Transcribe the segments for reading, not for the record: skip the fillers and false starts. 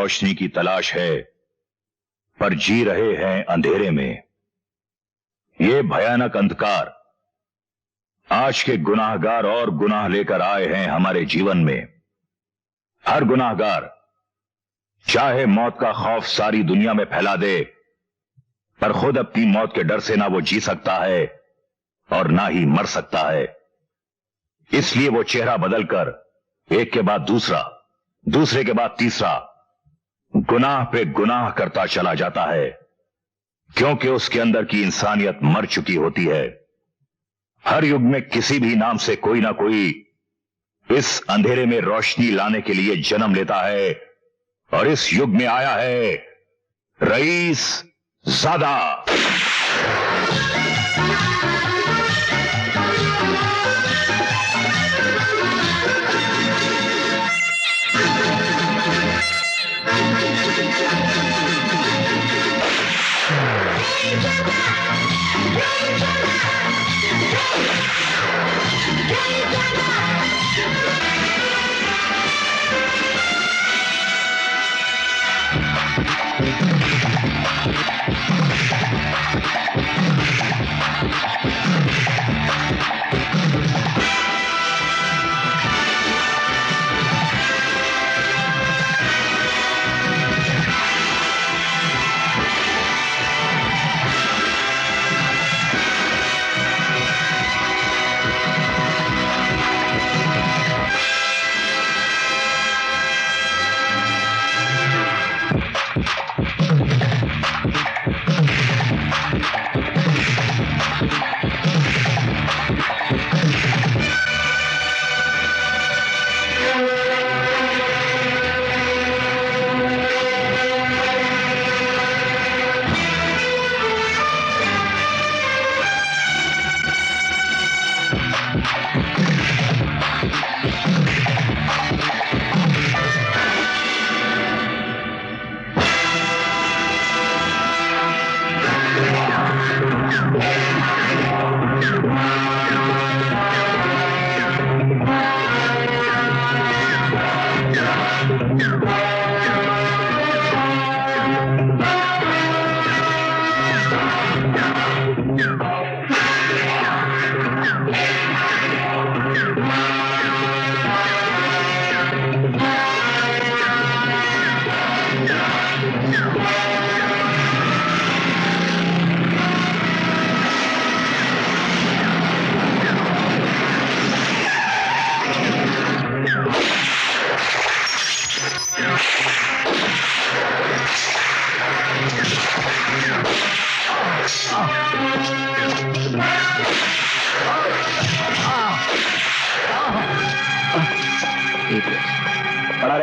रोशनी की तलाश है, पर जी रहे हैं अंधेरे में। ये भयानक अंधकार आज के गुनाहगार और गुनाह लेकर आए हैं हमारे जीवन में। हर गुनाहगार चाहे मौत का खौफ सारी दुनिया में फैला दे, पर खुद अपनी मौत के डर से ना वो जी सकता है और ना ही मर सकता है। इसलिए वो चेहरा बदलकर एक के बाद दूसरा, दूसरे के बाद तीसरा गुनाह पे गुनाह करता चला जाता है, क्योंकि उसके अंदर की इंसानियत मर चुकी होती है। हर युग में किसी भी नाम से कोई ना कोई इस अंधेरे में रोशनी लाने के लिए जन्म लेता है, और इस युग में आया है रईस ज़ादा।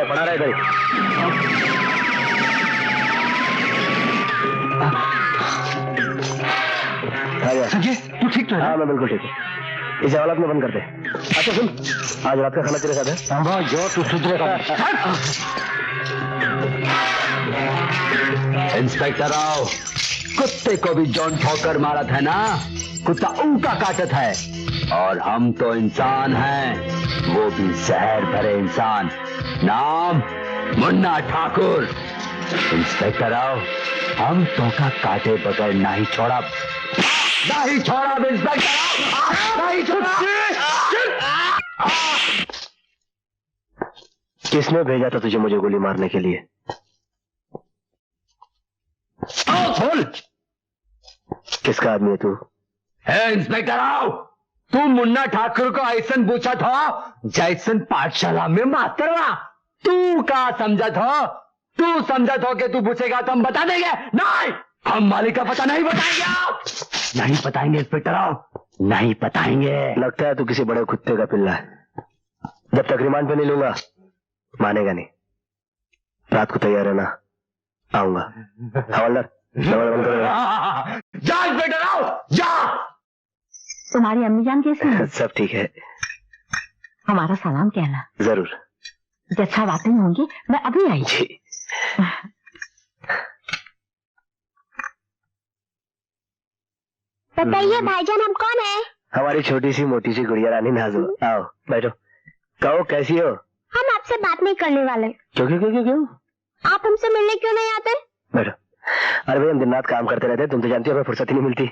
पड़ा रहे इधर। तू ठीक तो है? हाँ मैं बिल्कुल ठीक हूँ। इस हालत में बंद कर दे। अच्छा सुन, आज रात का खाना तेरे साथ है। जो तू सुधरेगा। इंस्पेक्टर राव, कुत्ते को भी जॉन ठोकर मारा था ना, कुत्ता उनका काटत है, और हम तो इंसान हैं, वो भी जहर भरे इंसान। नाम मुन्ना ठाकुर। इंस्पेक्टर राव, हम तो का काटे बगैर नहीं छोड़ा, नहीं छोड़ा इंस्पेक्टर राव, नहीं छोड़ा। किसने भेजा था तुझे मुझे गोली मारने के लिए? बोल, किसका आदमी है तू? है इंस्पेक्टर राव, तू मुन्ना ठाकुर को ऐसा पूछा था जैसन पाठशाला में मास्टरवा। तू क्या समझा था? तू समझा था कि तू पूछेगा तो हम बता देंगे? नहीं, हम मालिक का पता नहीं बताएंगे। नहीं बताएंगे इंस्पेक्टर राव, नहीं बताएंगे। लगता है तू किसी बड़े कुत्ते का पिल्ला है। जब तक रिमांड पे नहीं लूंगा मानेगा नहीं। रात को तैयार रहना, आऊंगा। हवलदार जा इंस्पेक्टर राव, जा। तुम्हारी अम्मी जान कैसी है? सब ठीक है। हमारा सलाम कहना। जरूर। जैसा बातें होंगी मैं अभी आई। जी। बताइए भाईजान, हम कौन है? हमारी छोटी सी मोटी सी गुड़िया रानी नाजो। आओ बैठो। कहो कैसी हो? हम आपसे बात नहीं करने वाले। क्यों क्यों क्यों क्यों? आप हमसे मिलने क्यों नहीं आते? बैठो। अरे भाई हम दिन रात काम करते रहते हैं, तुम तो जानती हो हमें फुर्सत ही नहीं मिलती।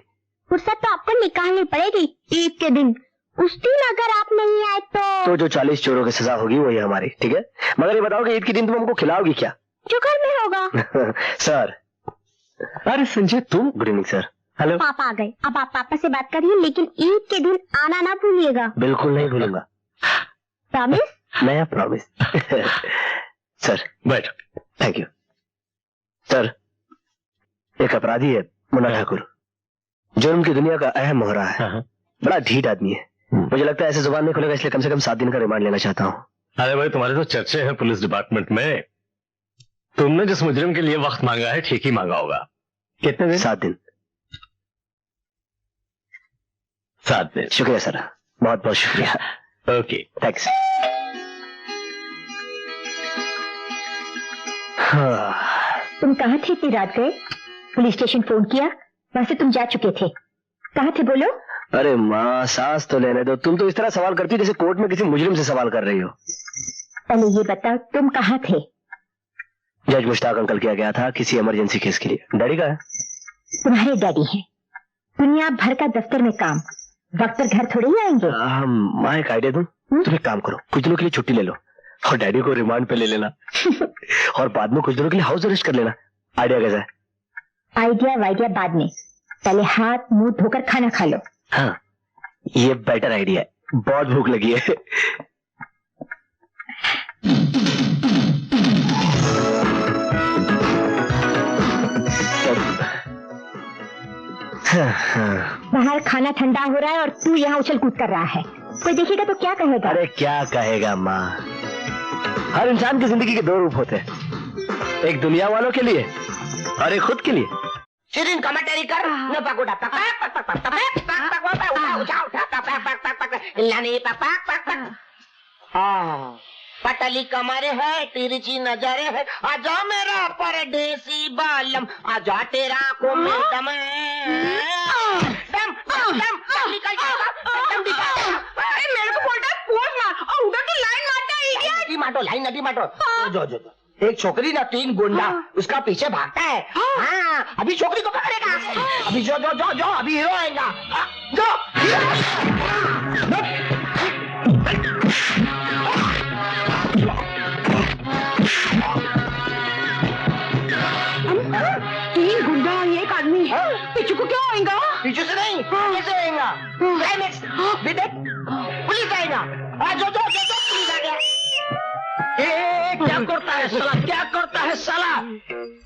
फुर्सत तो आपको निकालनी पड़ेगी ईद के दिन। उस दिन अगर आप नहीं आए तो जो 40 चोरों की सजा होगी वही हमारी, ठीक है? मगर ये बताओ कि ईद के दिन तुम हमको खिलाओगी क्या? जो घर में होगा। सर। अरे संजय तुम। Good evening sir. हेलो। पापा आ गए, अब आप पापा से बात करिए, लेकिन ईद के दिन आना ना भूलिएगा। बिल्कुल नहीं भूलूंगा। प्रॉमिस? नया प्रॉमिस। सर बैठ। Thank you sir. एक अपराधी है मुन्ना ठाकुर, जुर्म की दुनिया का अहम मोहरा है। बड़ा ढीठ आदमी है, मुझे लगता है ऐसे जुबान नहीं खुलेगा, इसलिए कम से कम 7 दिन का रिमांड लेना चाहता हूँ। अरे भाई तुम्हारे तो चर्चे हैं पुलिस डिपार्टमेंट में। तुमने जिस मुजरिम के लिए वक्त मांगा है ठीक ही मांगा होगा। कितने दिन? 7 दिन। 7 दिन। शुक्रिया सर, बहुत बहुत शुक्रिया। Okay thanks. तुम कहाँ थे इतनी रात गए? पुलिस स्टेशन फोन किया, वहां से तुम जा चुके थे। कहाँ थे बोलो? अरे माँ सांस तो लेने दो, तुम तो इस तरह सवाल करती हो जैसे कोर्ट में किसी मुजरिम से सवाल कर रही हो। पहले ये बताओ तुम कहाँ थे? जज मुश्ताक अंकल किया गया था किसी इमरजेंसी केस के लिए। डैडी का है? तुम्हारे डैडी हैं, दुनिया भर का दफ्तर में काम, वक्त पर घर थोड़े ही आएंगे। माँ एक आइडिया दूं? तुम एक काम करो, कुछ दिनों के लिए छुट्टी ले लो और डैडी को रिमांड पे ले लेना और बाद में कुछ दिनों के लिए हाउस अरेस्ट कर लेना। आइडिया कैसा है? आइडिया वाइडिया बाद में, पहले हाथ मुंह धोकर खाना खा लो। हाँ ये बेटर आइडिया है, बहुत भूख लगी है। बाहर खाना ठंडा हो रहा है और तू यहाँ उछल कूद कर रहा है, कोई देखेगा तो क्या कहेगा? अरे क्या कहेगा माँ, हर इंसान की जिंदगी के 2 रूप होते हैं, एक दुनिया वालों के लिए और एक खुद के लिए। Sirin komentari कर न pagoda pak pak pak pak pak pak pak udah pak pak pak pak lani pak pak pak pak हाँ पतली कमर है तिरछी नजर है आजा मेरा परदेसी बालम आजा तेरा को मैं दम दम दम निकल जाएगा दम निकल। अरे मेरे को बोलता है पोज मार और उधर तो लाइन मारता है इडियट। नदी मारो लाइन नदी मारो। जो जो एक छोकरी ना 3 गुंडा उसका पीछे भागता है। हाँ अभी छोकरी को पकड़ेगा। अभी जो जो जो जो अभी हीरो आएगा। जो तीन गुंडा एक आदमी पीछू को क्यों आएगा? पीछे से नहीं कैसे आएगा? क्लाइमेक्स पुलिस आएगा। जो जो जो जो पुलिस आ गया। क्या करता है साला, क्या करता है साला?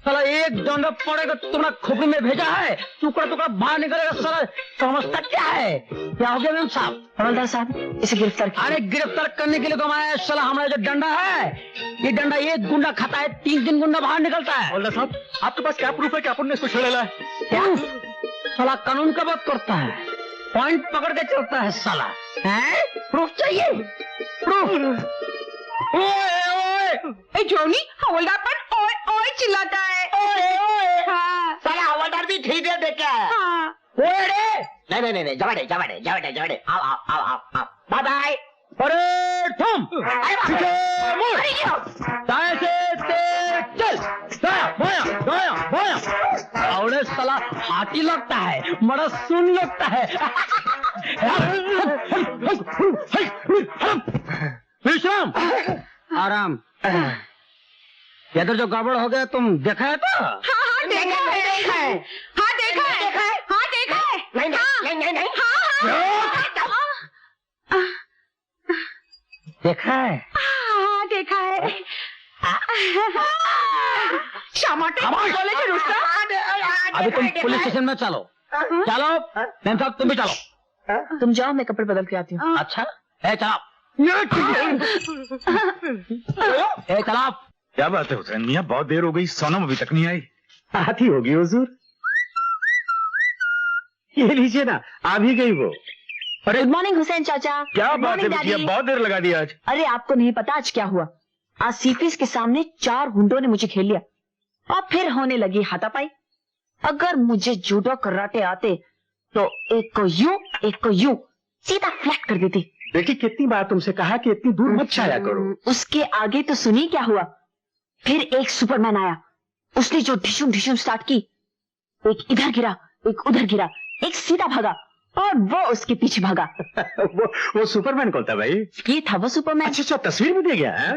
साला एक डंडा पड़ेगा तो तुमने खोपड़ी में भेजा है, टुकड़ा टुकड़ा बाहर निकलेगा साला। समझता क्या है? क्या हो गया मैम साहब? हवलदार साहब इसे गिरफ्तार कीजिए। अरे गिरफ्तार करने के लिए तो हमारा साला हमारा जो डंडा है, ये डंडा एक गुंडा खाता है 3 गुंडा बाहर निकलता है। हवलदार साहब आपके पास क्या प्रूफ है कि आपने इसको छेड़ा है? क्या साला कानून का बात करता है, पॉइंट पकड़ के चलता है साला। है प्रूफ चाहिए? प्रूफ ओए जोनी हवलदार पर ओए ओए चिल्लाता है। ओए ओए हाँ। साला हवलदार भी ठीक है देख क्या है। हाँ। ओए रे नहीं जवाड़े जवाड़े जवाड़े जवाड़े आओ आओ आओ आओ आओ बाय बाय। अरे थम दाएं से चल दाया बाया दाया बाया। और साला हाथी लगता है, बड़ा सुन लगता है। विश्राम आराम। इधर जो गड़बड़ हो गया तुम देखा है तो? हाँ देखा है। हाँ देखा है। हाँ देखा है। नहीं देखा है। हाँ देखा है। टमाटर अभी तुम पुलिस स्टेशन में चलो। चलो मैम साहब तुम भी चलो। तुम जाओ, मैं कपड़े बदल के आती हूँ। अच्छा है चलो। चलो। क्या बात है हुसैन मियाँ, बहुत देर हो गई, सोनम अभी तक नहीं आई। आती होगी हुजूर। ये लीजिए ना, आ भी गई वो। गुड मॉर्निंग हुसैन चाचा। क्या बात है बिटिया, बहुत देर लगा दी आज। अरे आपको नहीं पता आज क्या हुआ। आज सीपीएस के सामने 4 गुंडों ने मुझे खेल लिया और फिर होने लगी हाथापाई। अगर मुझे जूडो कराटे आते तो एक को यूं सीधा फ्लैट कर देती। देखिए कितनी बार तुमसे कहा कि इतनी दूर मत छाया करो। उसके आगे तो सुनिए क्या हुआ। फिर एक सुपरमैन आया, उसने जो ढिशुम ढिशुम स्टार्ट की, एक इधर गिरा, एक उधर गिरा, एक सीधा भागा और वो उसके पीछे भागा। वो सुपरमैन कौन था भाई? ये था वो सुपरमैन। अच्छा, तस्वीर भी दे गया है?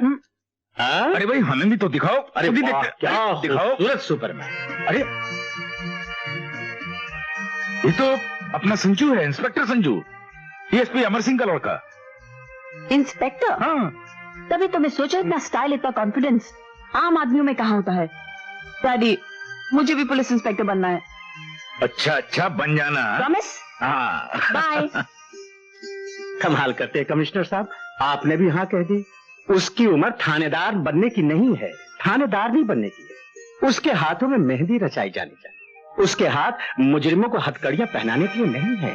अरे भाई हमें भी तो दिखाओ। अरे क्या दिखाओ? सूरज सुपरमैन। अरे ये तो अपना संजू है, इंस्पेक्टर संजू, डीएसपी अमर सिंह का लड़का। इंस्पेक्टर? हाँ। तभी तो मैं सोचा, इतना स्टाइल, इतना कॉन्फिडेंस आम आदमियों में कहाँ होता है। डैडी, मुझे भी पुलिस इंस्पेक्टर बनना है। अच्छा अच्छा, बन जाना। प्रॉमिस? हाँ। बाय। कमाल करते हैं कमिश्नर साहब, आपने भी हाँ कह दी। उसकी उम्र थानेदार बनने की नहीं है, थानेदार नहीं बनने की है। उसके हाथों में मेहंदी रचाई जानी चाहिए। उसके हाथ मुजरिमों को हथकड़ियां पहनाने के लिए नहीं है।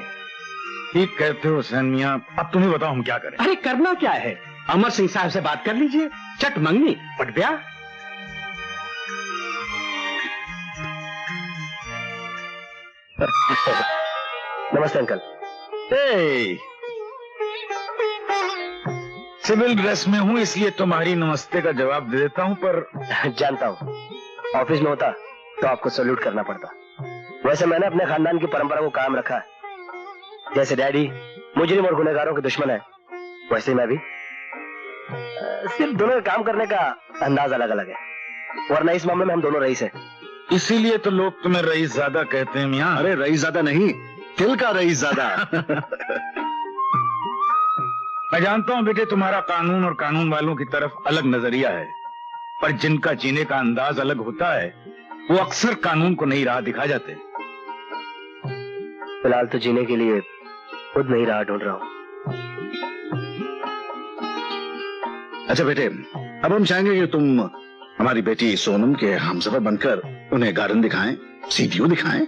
ठीक कहते हो हुसैन मियां, अब तुम्हें बताओ हम क्या करें। अरे करना क्या है, अमर सिंह साहब से बात कर लीजिए, चट मंगनी पट ब्याह। नमस्ते अंकल। सिविल ड्रेस में हूँ इसलिए तुम्हारी नमस्ते का जवाब दे देता हूँ, पर जानता हूँ, ऑफिस में होता तो आपको सैल्यूट करना पड़ता। वैसे मैंने अपने खानदान की परंपरा को कायम रखा है। जैसे डैडी मुजरिम और गुनहगारों के दुश्मन है, वैसे मैं भी। सिर्फ दोनों का काम करने का अंदाज अलग अलग है, वरना इस मामले में हम दोनों रईस हैं। इसीलिए तो लोग तुम्हें रईस ज्यादा कहते हैं मियां। अरे रईस ज्यादा नहीं, दिल का रईस ज्यादा। मैं जानता हूँ बेटे, तुम्हारा कानून और कानून वालों की तरफ अलग नजरिया है, पर जिनका जीने का अंदाज अलग होता है वो अक्सर कानून को नई राह दिखा जाते हैं। फिलहाल तो जीने के लिए खुद नई राह ढूंढ रहा हूँ। अच्छा बेटे, अब हम चाहेंगे कि तुम हमारी बेटी सोनम के हमसफर बनकर उन्हें गार्डन दिखाएं, सीटीओ दिखाएं।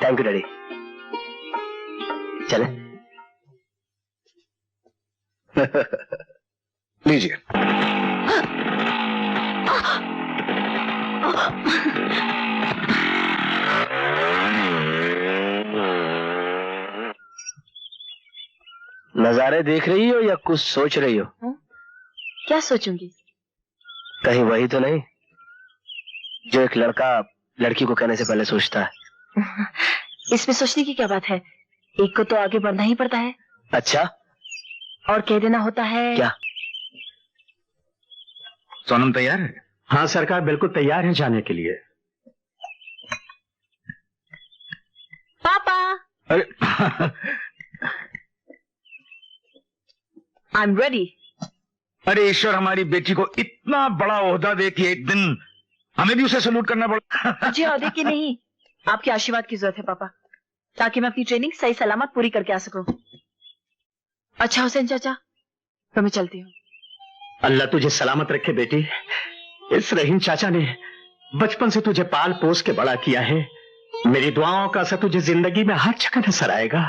Thank you daddy. चले। लीजिए। नजारे देख रही हो या कुछ सोच रही हो? क्या सोचूंगी? कहीं वही तो नहीं जो एक लड़का लड़की को कहने से पहले सोचता है? इसमें सोचने की क्या बात है, एक को तो आगे बढ़ना ही पड़ता है। अच्छा, और कह देना होता है। क्या? सोनम तैयार है? हाँ सरकार, बिल्कुल तैयार है जाने के लिए। पापा। अरे आई एम रेडी। अरे ईश्वर, हमारी बेटी को इतना बड़ा ओहदा दे कि एक दिन हमें भी उसे सैल्यूट करना पड़ा। मुझे ओहदे की नहीं, आपके आशीर्वाद की जरूरत है पापा, ताकि मैं अपनी ट्रेनिंग सही सलामत पूरी करके आ सकूं। अच्छा हुसैन चाचा, तो मैं चलती हूँ। अल्लाह तुझे सलामत रखे बेटी। इस रहीम चाचा ने बचपन से तुझे पाल पोस के बड़ा किया है। मेरी दुआओं का असर तुझे जिंदगी में हर जगह नजर आएगा।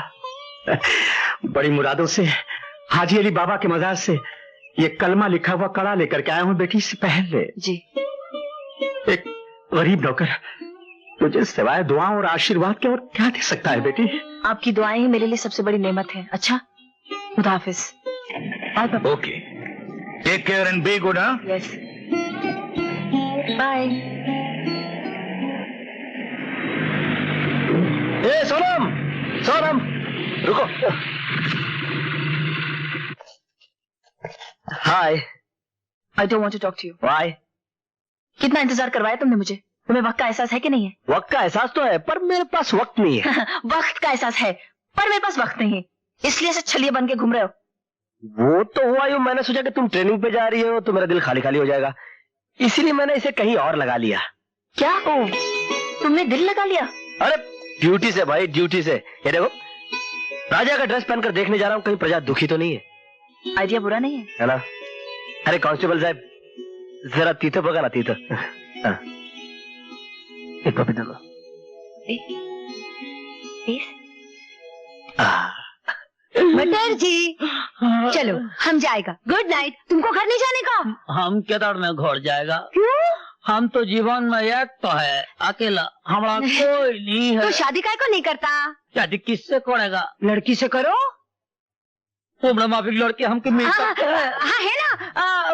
बड़ी मुरादों से हाजी अली बाबा के मजार से ये कलमा लिखा हुआ कड़ा लेकर के आया हूं बेटी, इससे पहले जी। एक गरीब नौकर तुझे सिवाय दुआओं और आशीर्वाद के और क्या दे सकता है बेटी? आपकी दुआएं ही मेरे लिए सबसे बड़ी नेमत है। अच्छा, खुदा हाफिज। बाय पापा। Okay, take care and be good. हाँ, यस, बाय। ए सोनम, सोनम रुको। Hi. I don't want to talk to you. Why? कितना इंतजार करवाया तुमने मुझे? तुम्हें वक्त का एहसास है कि नहीं है? वक्त का एहसास तो है, पर मेरे पास वक्त नहीं है। वक्त का एहसास है, पर मेरे पास वक्त नहीं है, इसलिए से छलिए बन के घूम रहे हो। वो तो हुआ यूं, मैंने सोचा कि तुम ट्रेनिंग पे जा रही हो तो मेरा दिल खाली खाली हो जाएगा, इसीलिए मैंने इसे कहीं और लगा लिया। क्या? ओ, तुमने दिल लगा लिया? अरे ड्यूटी से भाई, ड्यूटी से। ये देखो, राजा का ड्रेस पहनकर देखने जा रहा हूँ, कहीं प्रजा दुखी तो नहीं है। आइडिया बुरा नहीं है ना? अरे कांस्टेबल साहब, जरा तीतो पका ना, तीतो। एक कॉपी दो। मटर जी, चलो हम जाएगा। Good night. तुमको घर नहीं जाने का? हम केदार में घर जाएगा। क्यों? हम तो जीवन में एक तो है, अकेला, हमारा कोई नहीं है। तो शादी काय को नहीं करता? शादी किससे करेगा? लड़की से करो। पोमड़ा माफिक लड़के हमके मिलता। हाँ है ना,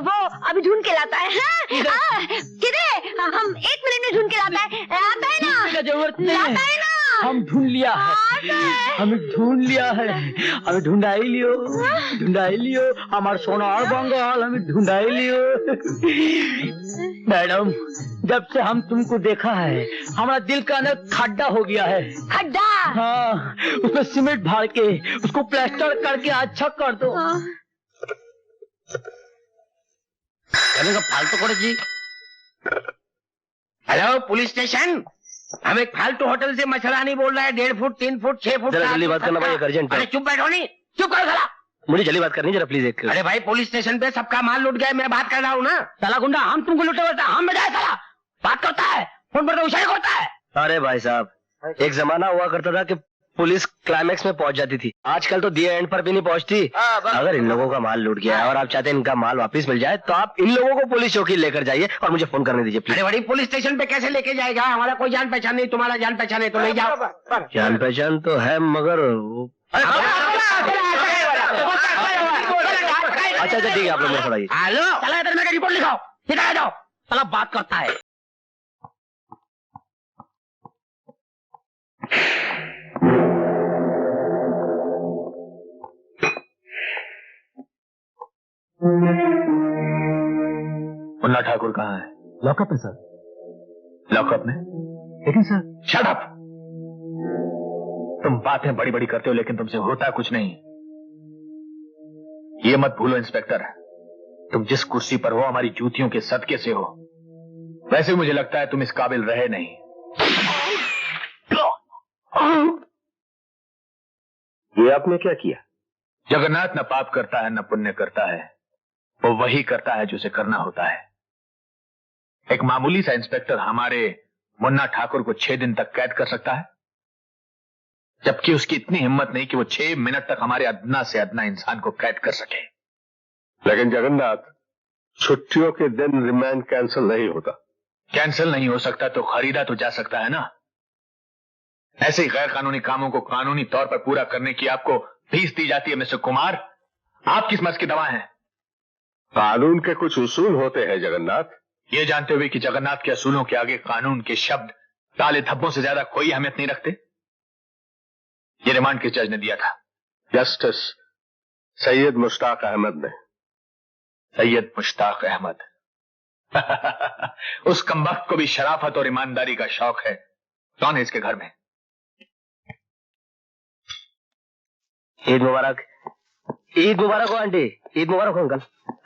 वो अभी ढूंढ के लाता है। किधर? हम 1 मिनट में ढूंढ के लाता है। आता है ना? जरूरत नहीं लाता है ना? हम ढूंढ लिया है, हमें ढूंढ लिया है, हमें ढूंढाई लियो हमार सोना और बंगाल, हमें ढूंढाई लियो। मैडम, जब से हम तुमको देखा है हमारा दिल का अंदर खड्डा हो गया है। खड्डा? हाँ, उसमें सीमेंट भर के उसको प्लास्टर करके अच्छा कर दो। फालतू करो जी। हेलो पुलिस स्टेशन, हम एक फालतू होटल से मछला नहीं बोल रहा है। 1.5 फुट 3 फुट 6 फुट। जल्दी बात करना भाई, अर्जेंट। अरे चुप बैठो, नहीं चुप करो साला। मुझे जल्दी बात करनी जरा प्लीज। एक अरे भाई पुलिस स्टेशन पे सबका माल लूट गया, मैं बात कर रहा हूँ ना। साला गुंडा, हम तुमको लूटे बोलता, हम बजाए साला बात करता है, फोन पर तो उछाल करता है। अरे भाई साहब, एक जमाना हुआ करता था कि पुलिस क्लाइमेक्स में पहुंच जाती थी, आजकल तो दिए एंड पर भी नहीं पहुंचती। अगर इन लोगों का माल लूट गया है और आप चाहते हैं इनका माल वापस मिल जाए तो आप इन लोगों को पुलिस चौकी लेकर जाइए और मुझे फोन करने दीजिए प्लीज। अरे बड़ी पुलिस स्टेशन पे कैसे लेके जाएगा? हमारा कोई जान पहचान नहीं, तुम्हारा जान पहचान है तो ले जाओ। जान पहचान तो है मगर अच्छा ठीक है, आप लोग मेरे पढ़ाइए। हेलो साला, इधर मेरा रिपोर्ट लिखाओ, इधर आ जाओ। साला बात करता है। मुन्ना ठाकुर कहाँ है? लॉकअप है सर। लॉकअप में? लेकिन सर। Shut up! तुम बातें बड़ी बड़ी करते हो लेकिन तुमसे होता कुछ नहीं। ये मत भूलो इंस्पेक्टर, तुम जिस कुर्सी पर हो हमारी जूतियों के सदके से हो। वैसे मुझे लगता है तुम इस काबिल रहे नहीं। ये आपने क्या किया? जगन्नाथ न पाप करता है न पुण्य करता है, वो वही करता है जो उसे करना होता है। एक मामूली सा इंस्पेक्टर हमारे मुन्ना ठाकुर को 6 दिन तक कैद कर सकता है, जबकि उसकी इतनी हिम्मत नहीं कि वो 6 मिनट तक हमारे अदना से अदना इंसान को कैद कर सके। लेकिन जगन्नाथ, छुट्टियों के दिन रिमांड कैंसिल नहीं होता। कैंसिल नहीं हो सकता तो खरीदा तो जा सकता है ना। ऐसे ही गैर कानूनी कामों को कानूनी तौर पर पूरा करने की आपको फीस दी जाती है मिस्टर कुमार। आप किस मर्ज की दवा हैं? कानून के कुछ उसूल होते हैं जगन्नाथ। ये जानते हुए कि जगन्नाथ के असूलों के आगे कानून के शब्द ताले धब्बों से ज्यादा कोई अहमियत नहीं रखते। ये रिमांड किस जज ने दिया था? जस्टिस सैयद मुश्ताक अहमद ने। सैयद मुश्ताक अहमद? उस कमबख्त को भी शराफत और ईमानदारी का शौक है। कौन है इसके घर में? ईद मुबारक। ईद मुबारक हो आंटी। ईद मुबारक हो अंकल।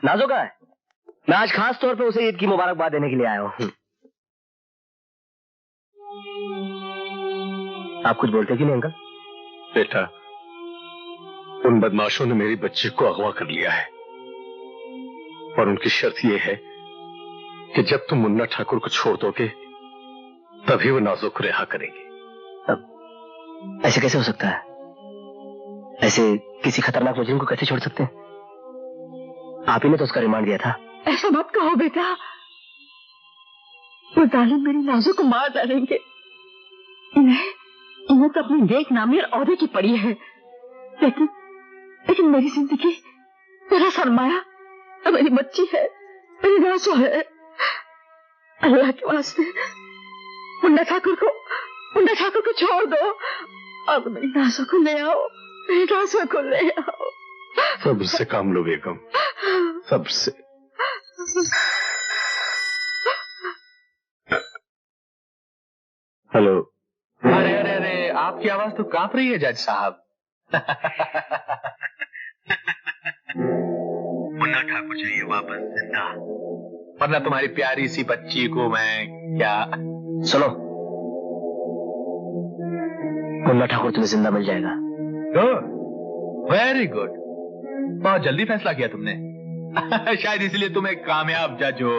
नाजो का है? मैं आज खास तौर पे उसे ईद की मुबारकबाद देने के लिए आया हूँ। आप कुछ बोलते कि नहीं अंकल? बेटा, उन बदमाशों ने मेरी बच्ची को अगवा कर लिया है और उनकी शर्त यह है कि जब तुम मुन्ना ठाकुर को छोड़ दोगे तभी वो नाजो को रिहा करेंगे। अब ऐसे कैसे हो सकता है? ऐसे किसी खतरनाक मुजरिम को कैसे छोड़ सकते हैं? आप ही ने तो उसका रिमांड दिया था। ऐसा मत कहो बेटा, वो जालिम मेरी नाजो को मार डालेंगे। इन्हें तो अपनी नेक नामी और औहदे की पड़ी है, लेकिन मेरी जिंदगी, मेरा सरमाया, मेरी बच्ची है, मेरी नाजो है। अल्लाह के वास्ते मुन्ना ठाकुर को छोड़ दो और मेरी नाजो को ले आओ, मेरी नाजो को ले आओ। सबसे काम लो बेगम, सबसे। हेलो। अरे अरे अरे, आपकी आवाज तो कांप रही है जज साहब। मुन्ना ठाकुर चाहिए वापस जिंदा, वरना तुम्हारी प्यारी सी बच्ची को मैं क्या। सुनो, मुन्ना ठाकुर तुम्हें जिंदा मिल जाएगा। Good, very good. बहुत जल्दी फैसला किया तुमने। शायद इसलिए तुम एक कामयाब जज हो।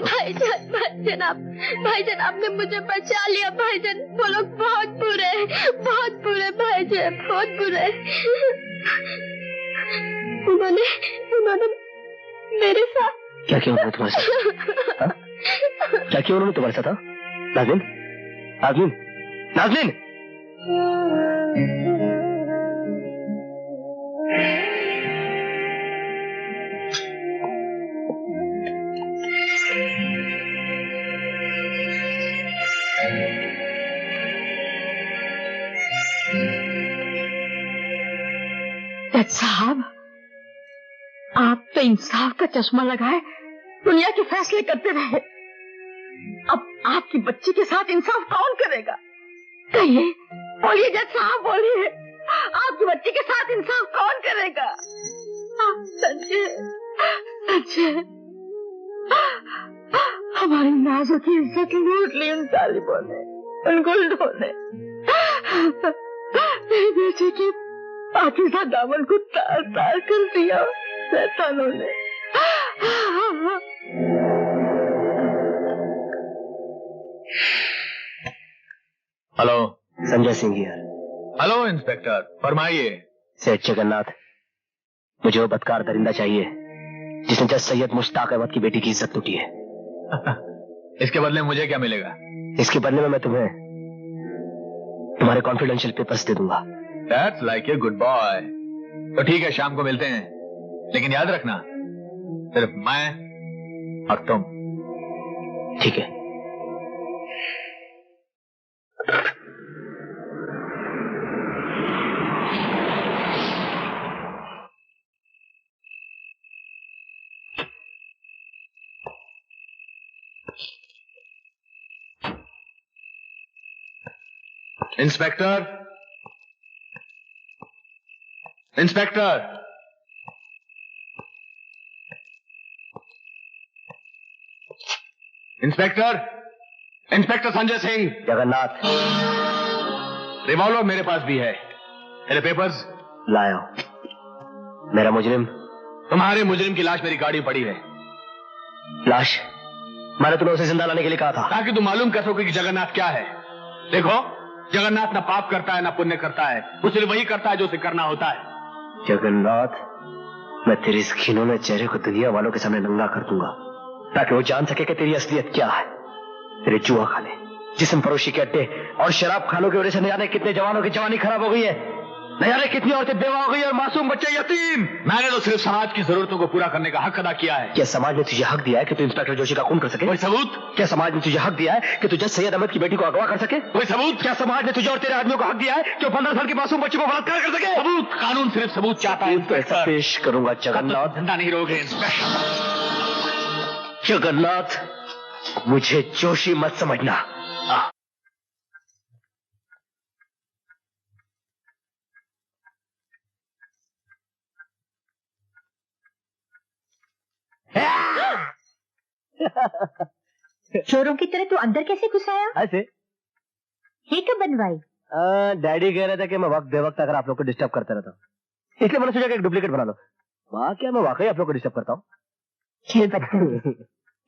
भाईजान भाईजान आपने मुझे बचा लिया भाईजान। वो लोग बहुत बुरे भाईजान, बहुत बुरे। उन्होंने मेरे साथ क्या किया उन्होंने तुम्हारे साथ? क्या किया उन्होंने तुम्हारे साथ? नाज़नीन, नाज़नीन, नाज़नीन। साहब, आप तो इंसाफ का चश्मा लगाए दुनिया के फैसले करते रहे। अब आपकी बच्ची के साथ इंसाफ कौन करेगा? कहिए, बोलिए जज साहब, बोलिए, आपकी बच्ची के साथ इंसाफ कौन करेगा? संजय, हमारी नाजों की इज्जत लूट ली उन जालिमों ने, उन गुंडों ने। मेरे बेटे की पाकिज़ा दामन को तार तार कर दिया शैतानों ने। Hello, Sanjay Singh here. Hello inspector, फरमाइए। सेठ जगन्नाथ, मुझे वो बदकार दरिंदा चाहिए जिसने जज सैयद मुश्ताक अहमद की बेटी की इज्जत लूटी है। इसके बदले मुझे क्या मिलेगा? इसके बदले में मैं तुम्हें तुम्हारे कॉन्फिडेंशियल पेपर्स दे दूंगा। That's like a good boy। तो ठीक है, शाम को मिलते हैं, लेकिन याद रखना सिर्फ मैं और तुम। ठीक है। Inspector, inspector, inspector, inspector Sanjay Singh. Jagannath, revolver मेरे पास भी है। मेरे पेपर्स लाया। मेरा मुजरिम। तुम्हारे मुजरिम की लाश मेरी गाड़ी में पड़ी है। लाश? मैंने तुम्हें उसे जिंदा लाने के लिए कहा था ताकि तुम मालूम कर सको कि जगन्नाथ क्या है। देखो, जगन्नाथ ना पाप करता है ना पुण्य करता है, वो सिर्फ वही करता है जो उसे करना होता है। जगन्नाथ, मैं तेरे इस घिनौने चेहरे को दुनिया वालों के सामने नंगा कर दूंगा ताकि वो जान सके कि तेरी असलियत क्या है। तेरे जुआ खाने, जिस्म फरोशी के अड्डे और शराब खानों की वजह से न जाने कितने जवानों की जवानी खराब हो गई है, न जाने कितनी औरतें बेवा हो गई और मासूम बच्चे यतीम। मैंने तो सिर्फ समाज की जरूरतों को पूरा करने का हक अदा किया है। क्या समाज ने तुझे हक दिया है कि तू इंस्पेक्टर जोशी का खून कर सके? कोई सबूत? क्या समाज ने तुझे हक दिया है कि तू जज सैयद अहमद की बेटी को अगवा कर सके? कोई सबूत? क्या समाज ने तुझे और तेरे आदमियों को हक दिया है कि वो 15 साल के मासूम बच्चे को बलात्कार कर सके? सबूत? कानून सिर्फ सबूत चाहता है। इंस्पेक्टर, पेश करूंगा जगन्नाथ। धंधा नहीं रोके इंस्पेक्टर। जगन्नाथ, मुझे जोशी मत समझना। चोरों की तरह तू अंदर कैसे घुस आया? ऐसे ये कब बनवाई? डैडी कह रहे थे कि मैं वक्त बेवक्त अगर आप लोग को डिस्टर्ब करता रहता हूँ, इसलिए मैंने सोचा कि एक डुप्लीकेट बना लो। वाह, क्या मैं वाकई आप लोग को डिस्टर्ब करता हूँ? चल बच्चा,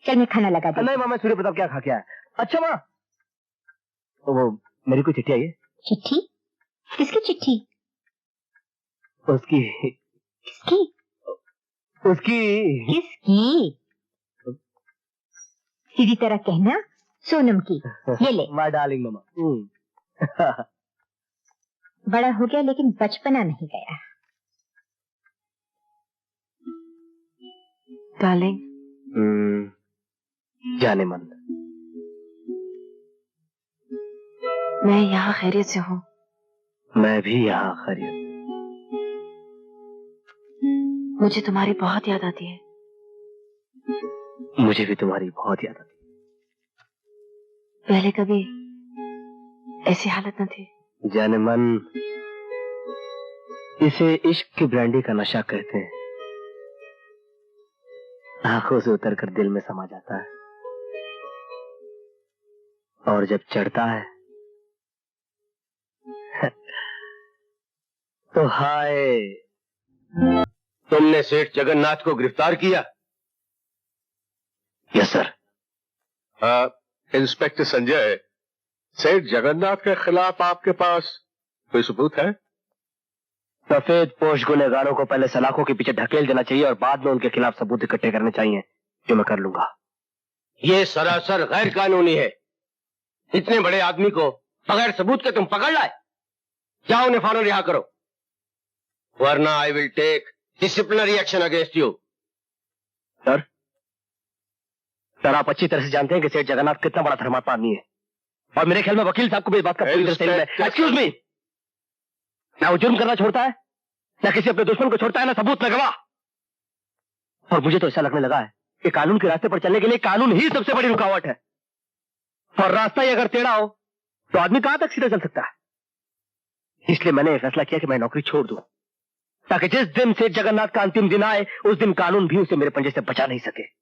चल मैं खाना लगा दूँ। नहीं माँ, मैं सूर्य प्रताप क्या खा के आया। अच्छा माँ, वो मेरी कोई चिट्ठी आई है? चिट्ठी? किसकी चिट्ठी? उसकी। किसकी? उसकी। किसकी? सीधी तरह कहना, सोनम की। ये ले। माय डार्लिंग मामा। बड़ा हो गया लेकिन बचपना नहीं गया। डार्लिंग। जाने मन। मैं यहाँ खैरियत से हूँ। मैं भी यहाँ खैरियत। मुझे तुम्हारी बहुत याद आती है। मुझे भी तुम्हारी बहुत याद आती है। पहले कभी ऐसी हालत न थी। जाने मन, इसे इश्क की ब्रांडी का नशा कहते हैं। आंखों से उतरकर दिल में समा जाता है और जब चढ़ता है तो हाय। तुमने सेठ जगन्नाथ को गिरफ्तार किया? Yes sir. इंस्पेक्टर संजय, सेठ जगन्नाथ के खिलाफ आपके पास कोई सबूत है? सफेद पोश गुनहगारों को पहले सलाखों के पीछे ढकेल देना चाहिए और बाद में उनके खिलाफ सबूत इकट्ठे करने चाहिए, जो मैं कर लूंगा। ये सरासर गैर कानूनी है। इतने बड़े आदमी को बगैर सबूत के तुम पकड़ लाए। जाओ उन्हें फौरन रिहा करो, वरना I will take disciplinary action against you. Sir, आप अच्छी तरह से जानते हैं कि सेठ जगन्नाथ कितना बड़ा धर्मात्मा आदमी है, और मेरे ख्याल में वकील साहब को भी इस बात का पूरी तरह से इल्म है। एक्सक्यूज मी, ना वो जुर्म करना छोड़ता है, ना किसी अपने दुश्मन को छोड़ता है, ना सबूत ना गवाह। और मुझे तो ऐसा लगने लगा है कि कानून के रास्ते पर चलने के लिए कानून ही सबसे बड़ी रुकावट है, और रास्ता ही अगर टेढ़ा हो तो आदमी कहां तक सीधा चल सकता है। इसलिए मैंने यह फैसला किया कि मैं नौकरी छोड़ दूं, ताकि जिस दिन सेठ जगन्नाथ का अंतिम दिन आए उस दिन कानून भी उसे मेरे पंजे से बचा नहीं सके।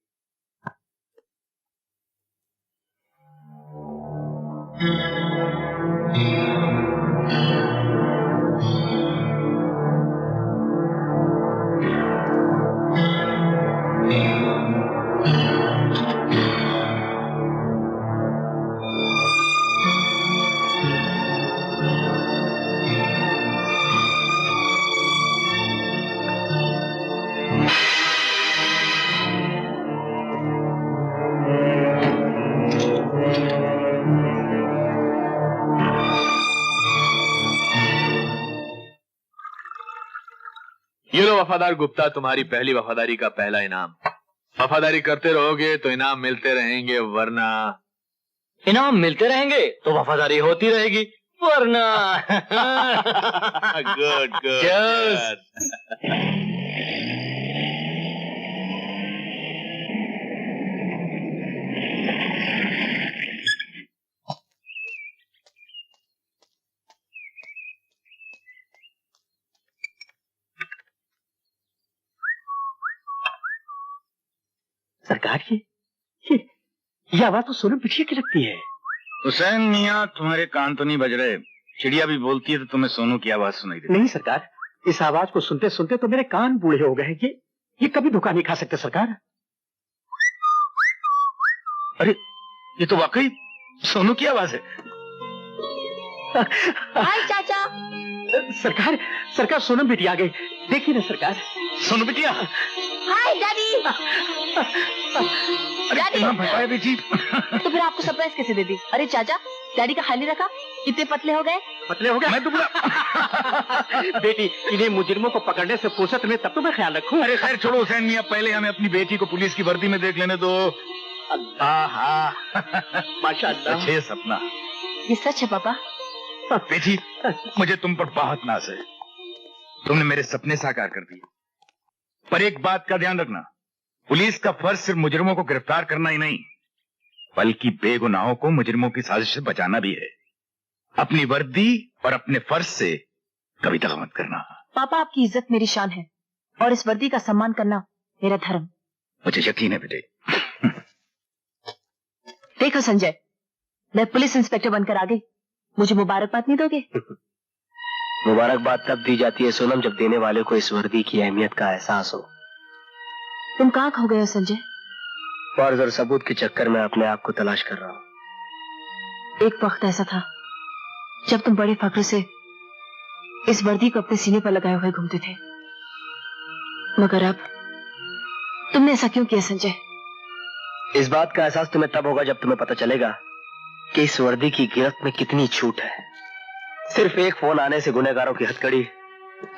ये लो वफादार गुप्ता, तुम्हारी पहली वफादारी का पहला इनाम। वफादारी करते रहोगे तो इनाम मिलते रहेंगे, वरना इनाम मिलते रहेंगे तो वफादारी होती रहेगी, वरना गुड गुड। सरकार ये आवाज तो सोनम पिछिया की लगती है। हुसैन मियाँ, तुम्हारे कान तो नहीं बज रहे? चिड़िया भी बोलती है तो तुम्हें सोनू की आवाज सुनाई देती? नहीं सरकार, इस आवाज को सुनते सुनते तो मेरे कान बूढ़े हो गए। ये कभी धोखा नहीं खा सकते सरकार। अरे ये तो वाकई सोनू की आवाज है। हाय चाचा। सरकार सोनम बेटी आ गई, देखिए ना सरकार। सोनू बिटिया। हाय डैडी। डैडी बेटी। तो फिर आपको सरप्राइज कैसे दे दी? अरे चाचा, डैडी का खाली रखा, कितने पतले हो गए? मैं दुबला। बेटी, इन्हें मुजरिमों को पकड़ने से फुर्सत में, तब तो मैं ख्याल रखूं। अरे खैर छोड़ो हुसैन मियाँ, पहले हमें अपनी बेटी को पुलिस की वर्दी में देख लेने दो। माशाअल्लाह, अच्छे सपना। ये सच है पापा? बेटी, मुझे तुम पर बहुत नाज है, तुमने मेरे सपने साकार कर दिए। पर एक बात का ध्यान रखना, पुलिस का फर्ज सिर्फ मुजरिमों को गिरफ्तार करना ही नहीं, बल्कि बेगुनाहों को मुजरिमों की साजिश से बचाना भी है। अपनी वर्दी और अपने फर्ज से कभी दगा मत करना। पापा, आपकी इज्जत मेरी शान है, और इस वर्दी का सम्मान करना मेरा धर्म। मुझे यकीन है बेटे। देखो संजय, मैं पुलिस इंस्पेक्टर बनकर आ गई, मुझे मुबारकबाद नहीं दोगे? मुबारकबाद तब दी जाती है सोनम, जब देने वाले को इस वर्दी की अहमियत का एहसास हो। तुम कहाँ खो गए हो संजय? फर्ज और सबूत के चक्कर में अपने आप को तलाश कर रहा हूँ। एक वक्त ऐसा था जब तुम बड़े फख्र से इस वर्दी को अपने सीने पर लगाए हुए घूमते थे, मगर अब तुमने ऐसा क्यों किया संजय? इस बात का एहसास तुम्हें तब होगा जब तुम्हें पता चलेगा कि इस वर्दी की गिरफ्त में कितनी छूट है। सिर्फ एक फोन आने से गुनहगारों की हथकड़ी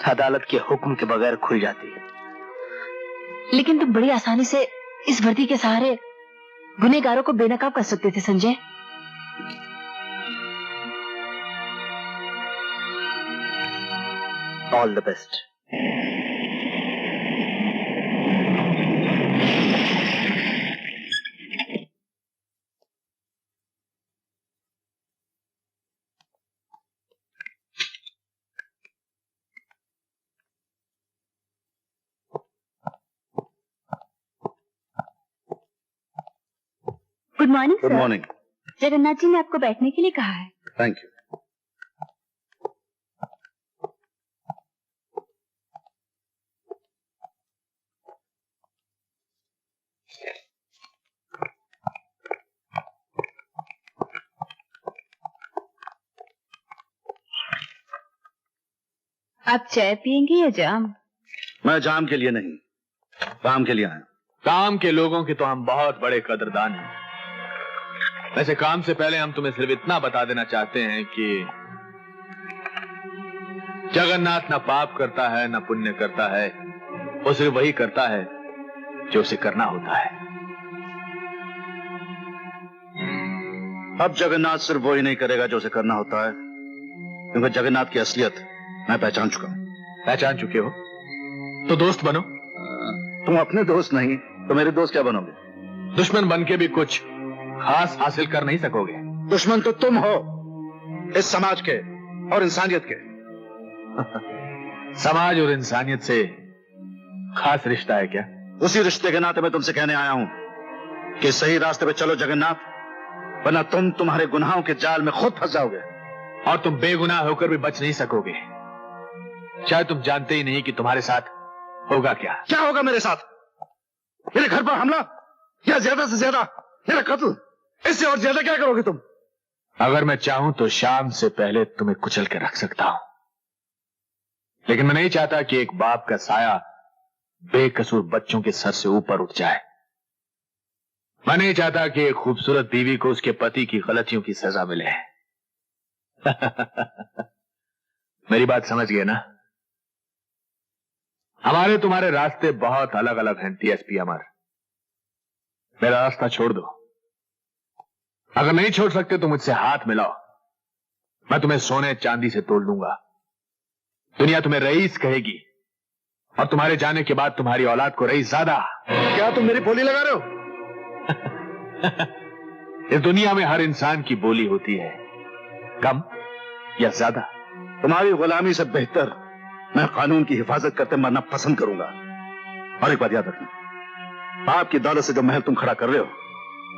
अदालत के हुक्म के बगैर खुल जाती है। लेकिन तुम बड़ी आसानी से इस वर्दी के सहारे गुनहगारों को बेनकाब कर सकते थे Sanjay. All the best. Good morning. Good morning. Jagannath ji ने आपको बैठने के लिए कहा है। Thank you. आप चाय पियेंगे या जाम? मैं जाम के लिए नहीं, काम के लिए आया। काम के लोगों के तो हम बहुत बड़े कदरदान हैं। वैसे काम से पहले हम तुम्हें सिर्फ इतना बता देना चाहते हैं कि जगन्नाथ न पाप करता है न पुण्य करता है, वो सिर्फ वही करता है जो उसे करना होता है। अब जगन्नाथ सिर्फ वही नहीं करेगा जो उसे करना होता है, क्योंकि जगन्नाथ की असलियत मैं पहचान चुका हूं। पहचान चुके हो तो दोस्त बनो। तुम अपने दोस्त नहीं तो मेरे दोस्त क्या बनोगे? दुश्मन बन के भी कुछ खास हासिल कर नहीं सकोगे। दुश्मन तो तुम हो, इस समाज के और इंसानियत के। समाज और इंसानियत से खास रिश्ता है क्या? उसी रिश्ते के नाते मैं तुमसे कहने आया हूं कि सही रास्ते पे चलो जगन्नाथ, वरना तुम तुम्हारे गुनाहों के जाल में खुद फंस जाओगे और तुम बेगुनाह होकर भी बच नहीं सकोगे। शायद तुम जानते ही नहीं कि तुम्हारे साथ होगा क्या। क्या होगा मेरे साथ? मेरे घर पर हमला या ज्यादा से ज्यादा मेरा कत्ल? इससे और ज्यादा क्या करोगे तुम? अगर मैं चाहूं तो शाम से पहले तुम्हें कुचल के रख सकता हूं, लेकिन मैं नहीं चाहता कि एक बाप का साया बेकसूर बच्चों के सर से ऊपर उठ जाए। मैं नहीं चाहता कि एक खूबसूरत बीवी को उसके पति की गलतियों की सजा मिले। मेरी बात समझ गए ना? हमारे तुम्हारे रास्ते बहुत अलग अलग हैं टीएसपी अमर। मेरा रास्ता छोड़ दो। अगर नहीं छोड़ सकते तो मुझसे हाथ मिलाओ, मैं तुम्हें सोने चांदी से तोड़ लूंगा। दुनिया तुम्हें रईस कहेगी और तुम्हारे जाने के बाद तुम्हारी औलाद को रईस ज्यादा। क्या तुम मेरी बोली लगा रहे हो? इस दुनिया में हर इंसान की बोली होती है, कम या ज्यादा। तुम्हारी गुलामी से बेहतर मैं कानून की हिफाजत करते मरना पसंद करूंगा। और एक बात याद रखना, बाप की दौलत से जो महल तुम खड़ा कर रहे हो,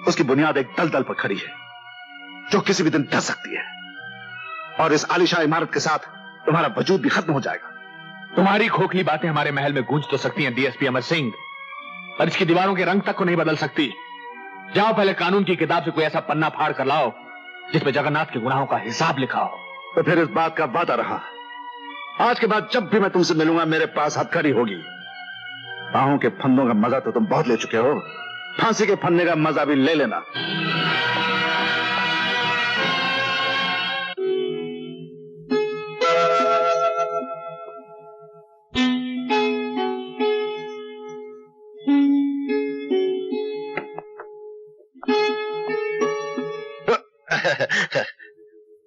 उसकी बुनियाद एक दलदल पर खड़ी है जो किसी भी दिन ढह सकती है, और इस आलीशान इमारत के साथ तुम्हारा वजूद भी खत्म हो जाएगा। तुम्हारी खोखली बातें हमारे महल में गूंज तो सकती हैं डीएसपी अमर सिंह, पर इसकी दीवारों के रंग तक को नहीं बदल सकती। जाओ पहले कानून की किताब से कोई ऐसा पन्ना फाड़ कर लाओ जिसमें जगन्नाथ के गुनाहों का हिसाब लिखा हो। तो फिर इस बात का वादा रहा, आज के बाद जब भी मैं तुमसे मिलूंगा मेरे पास हथकड़ी होगी। बाहों के फंदों का मजा तो तुम बहुत ले चुके हो, फांसी के फंदे का मजा भी ले लेना।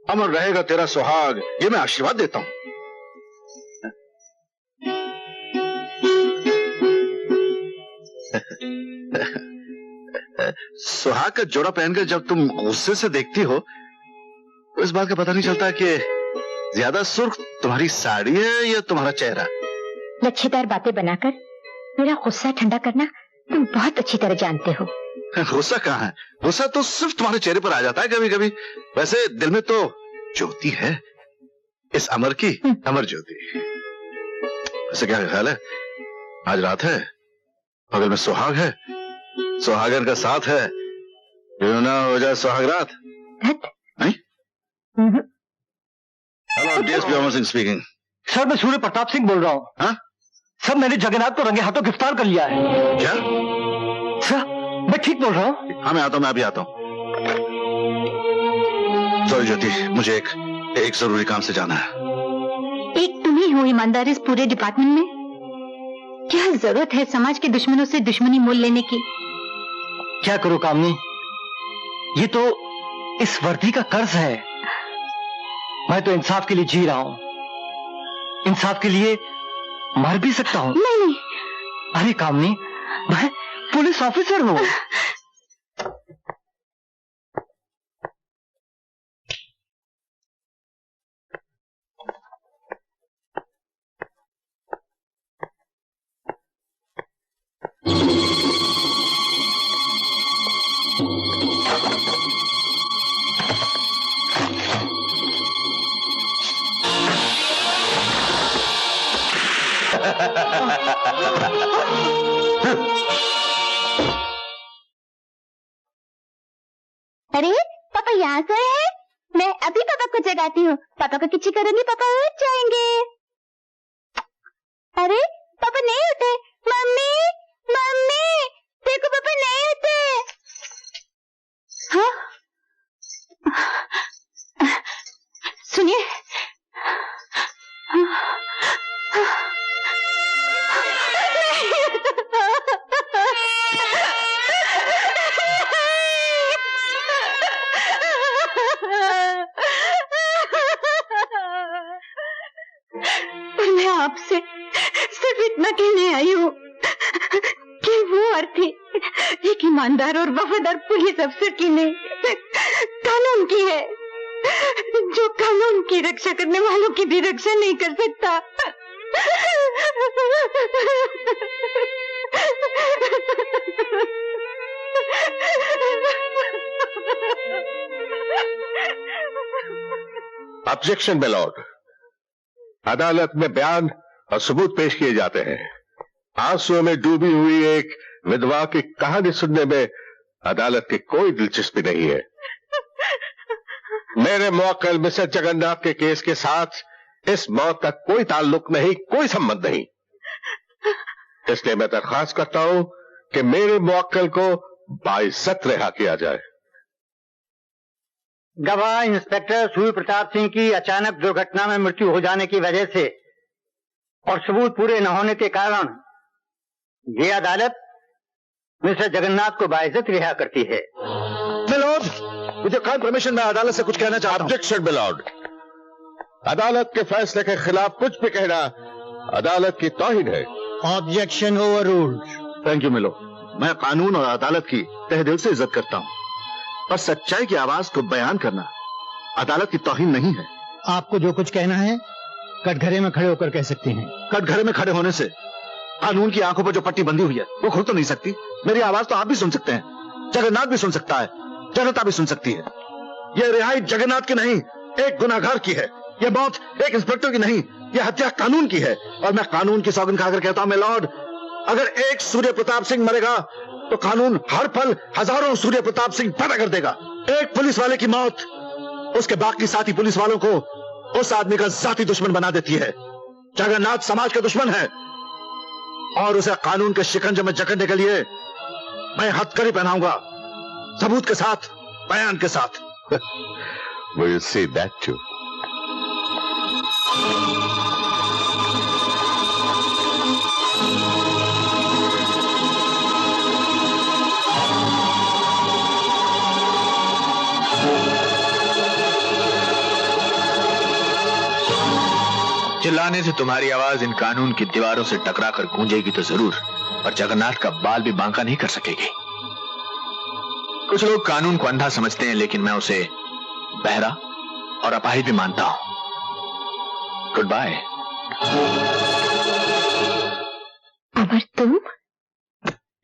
अमर रहेगा तेरा सुहाग, ये मैं आशीर्वाद देता हूं। सुहाग का जोड़ा पहनकर जब तुम गुस्से से देखती हो तो इस बात का पता नहीं चलता कि ज्यादा सुर्ख तुम्हारी साड़ी है या तुम्हारा चेहरा। लच्छेदार बातें बनाकर मेरा गुस्सा ठंडा करना तुम बहुत अच्छी तरह जानते हो। गुस्सा कहाँ है? गुस्सा तो सिर्फ तुम्हारे चेहरे पर आ जाता है कभी कभी। वैसे दिल में तो ज्योति है, इस अमर की अमर ज्योति। वैसे क्या ख्याल है, आज रात है, बगल में सुहाग है, सुहागन का साथ है, क्यों ना हो जाए सुहाग रात? नहीं? Hello DSP Amar Singh speaking. Sir मैं सूर्य प्रताप सिंह बोल रहा हूँ। हाँ? सर मैंने जगन्नाथ को रंगे हाथों गिरफ्तार कर लिया है। क्या? सर मैं ठीक बोल रहा हूँ? हाँ मैं आता हूँ, मैं अभी आता हूँ। सॉरी ज्योति, मुझे एक जरूरी काम से जाना है। एक तुम ही हो ईमानदार इस पूरे डिपार्टमेंट में। क्या जरूरत है समाज के दुश्मनों से दुश्मनी मोल लेने की? क्या करो कामनी, ये तो इस वर्दी का कर्ज है। मैं तो इंसाफ के लिए जी रहा हूँ, इंसाफ के लिए मर भी सकता हूँ। नहीं। अरे कामनी, मैं पुलिस ऑफिसर हूँ। अरे पापा यहाँ सोए हैं? मैं अभी पापा को जगाती हूँ। पापा को किसी करूंगी, पापा उठ जाएंगे। अरे पापा नहीं उठे। मम्मी मम्मी देखो पापा नहीं उठे। हाँ? सुनिए, मैं आपसे सिर्फ इतना कहने आई हूँ कि वो अर्थी एक ईमानदार और वफादार पुलिस अफसर की नहीं, कानून की है, जो कानून की रक्षा करने वालों की भी रक्षा नहीं कर सकता। Objection my Lord. अदालत में बयान और सबूत पेश किए जाते हैं। आंसुओं में डूबी हुई एक विधवा की कहानी सुनने में अदालत की कोई दिलचस्पी नहीं है। मेरे मुवक्किल मिस्टर जगन्नाथ के केस के साथ इस मौत का कोई ताल्लुक नहीं, कोई संबंध नहीं। इसलिए मैं दरख्वास्त करता हूं कि मेरे मुवक्किल को बाइज्जत रिहा किया जाए। गवाह इंस्पेक्टर सूर्य प्रताप सिंह की अचानक दुर्घटना में मृत्यु हो जाने की वजह से और सबूत पूरे न होने के कारण ये अदालत मिस्टर जगन्नाथ को बाइज्जत रिहा करती है। Milord, with your kind permission मैं अदालत से कुछ कहना चाहता हूं। Objection milord. अदालत के फैसले के खिलाफ कुछ भी कहना अदालत की तौहीन है। Objection overruled. थैंक यू मिलो। मैं कानून और अदालत की तहे दिल से इज्जत करता हूं, पर सच्चाई की आवाज को बयान करना अदालत की तौहीन नहीं है। आपको जो कुछ कहना है कटघरे में खड़े होकर कह सकते हैं। कटघरे में खड़े होने से कानून की आंखों पर जो पट्टी बंधी हुई है वो खुल तो नहीं सकती। मेरी आवाज तो आप भी सुन सकते हैं, जगन्नाथ भी सुन सकता है, जनता भी सुन सकती है। यह रिहाई जगन्नाथ की नहीं, एक गुनाहगार की है। यह मौत एक इंस्पेक्टर की नहीं, यह हत्या कानून की है। और मैं कानून की सौगंध खाकर कहता हूं मैं लॉर्ड, अगर एक सूर्य प्रताप सिंह मरेगा तो कानून हर पल हजारों सूर्य प्रताप सिंह पैदा कर देगा। एक पुलिस वाले की मौत उसके बाकी साथी पुलिस वालों को उस आदमी का जाती दुश्मन बना देती है। जगन्नाथ समाज का दुश्मन है और उसे कानून के शिकंजे में जकड़ने के लिए मैं हथकड़ी पहनाऊंगा, सबूत के साथ, बयान के साथ। Will you say that too? चिल्लाने से तुम्हारी आवाज इन कानून की दीवारों से टकराकर गूंजेगी तो जरूर, पर जगन्नाथ का बाल भी बांका नहीं कर सकेगी। कुछ लोग कानून को अंधा समझते हैं, लेकिन मैं उसे बहरा और अपाहिज भी मानता हूं। Good bye. अमर तुम?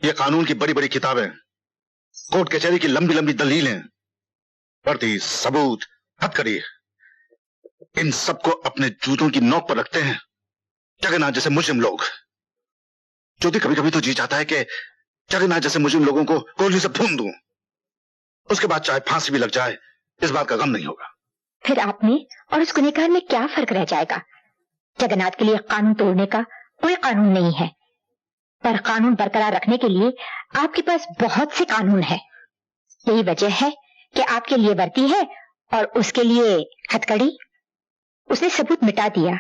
ये कानून की बड़ी बड़ी किताबें, कोर्ट कचहरी की लंबी लंबी दलीलें, वर्दी, सबूत, हथकड़ी, इन सबको अपने जूतों की नोक पर रखते हैं जगन्नाथ जैसे मुजरिम लोग। ज्योति कभी कभी तो जी चाहता है कि जगन्नाथ जैसे मुजरिम लोगों को गोली से भून दूं, उसके बाद चाहे फांसी भी लग जाए, इस बात का गम नहीं होगा। फिर आप में और उस गुनहगार में क्या फर्क रह जाएगा? जगन्नाथ के लिए कानून तोड़ने का कोई कानून नहीं है, पर कानून बरकरार रखने के लिए आपके पास बहुत से कानून है। यही वजह है कि आपके लिए वर्दी है और उसके लिए हथकड़ी। उसने सबूत मिटा दिया,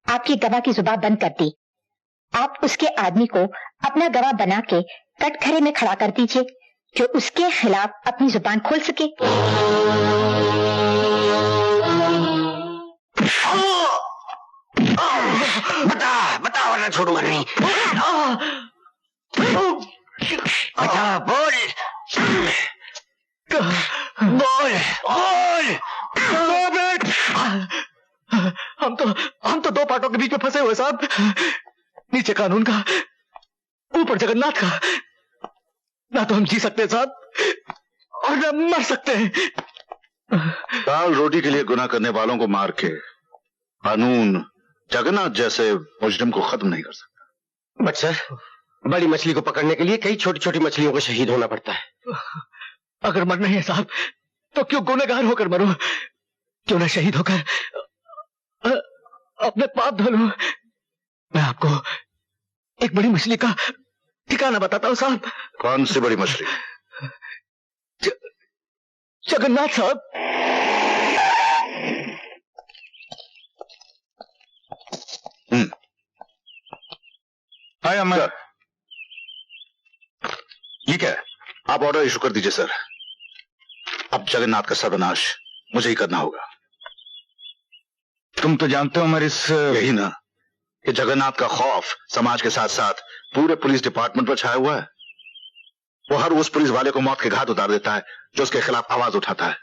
आपकी गवाह की जुबान बंद कर दी। आप उसके आदमी को अपना गवाह बना के कटघरे में खड़ा कर दीजिए, जो उसके खिलाफ अपनी जुबान खोल सके। बता वरना छोड़ूंगा नहीं। बता, बोल बोल बोल। हम तो दो पार्टों के बीच में फंसे हुए साहब, नीचे कानून का, ऊपर जगन्नाथ का। ना तो हम जी सकते साहब और ना मर सकते हैं। दाल रोटी के लिए गुनाह करने वालों को मार के कानून, जगन्नाथ जैसे मुजरिम को खत्म नहीं कर सकता। बट सर, बड़ी मछली को पकड़ने के लिए कई छोटी छोटी मछलियों को शहीद होना पड़ता है। अगर मरना है साहब तो क्यों गुनहगार होकर मरो, क्यों ना शहीद होकर अपने पाप धो लो। मैं आपको एक बड़ी मछली का ठिकाना बताता हूँ साहब। कौन सी बड़ी मछली? जगन्नाथ साहब। हाय अमर, ये क्या है? आप ऑर्डर इशू कर दीजिए सर। अब जगन्नाथ का सर्वनाश मुझे ही करना होगा। तुम तो जानते हो अमर, यही ना कि जगन्नाथ का खौफ समाज के साथ साथ पूरे पुलिस डिपार्टमेंट पर छाया हुआ है। वो हर उस पुलिस वाले को मौत के घाट उतार देता है जो उसके खिलाफ आवाज उठाता है।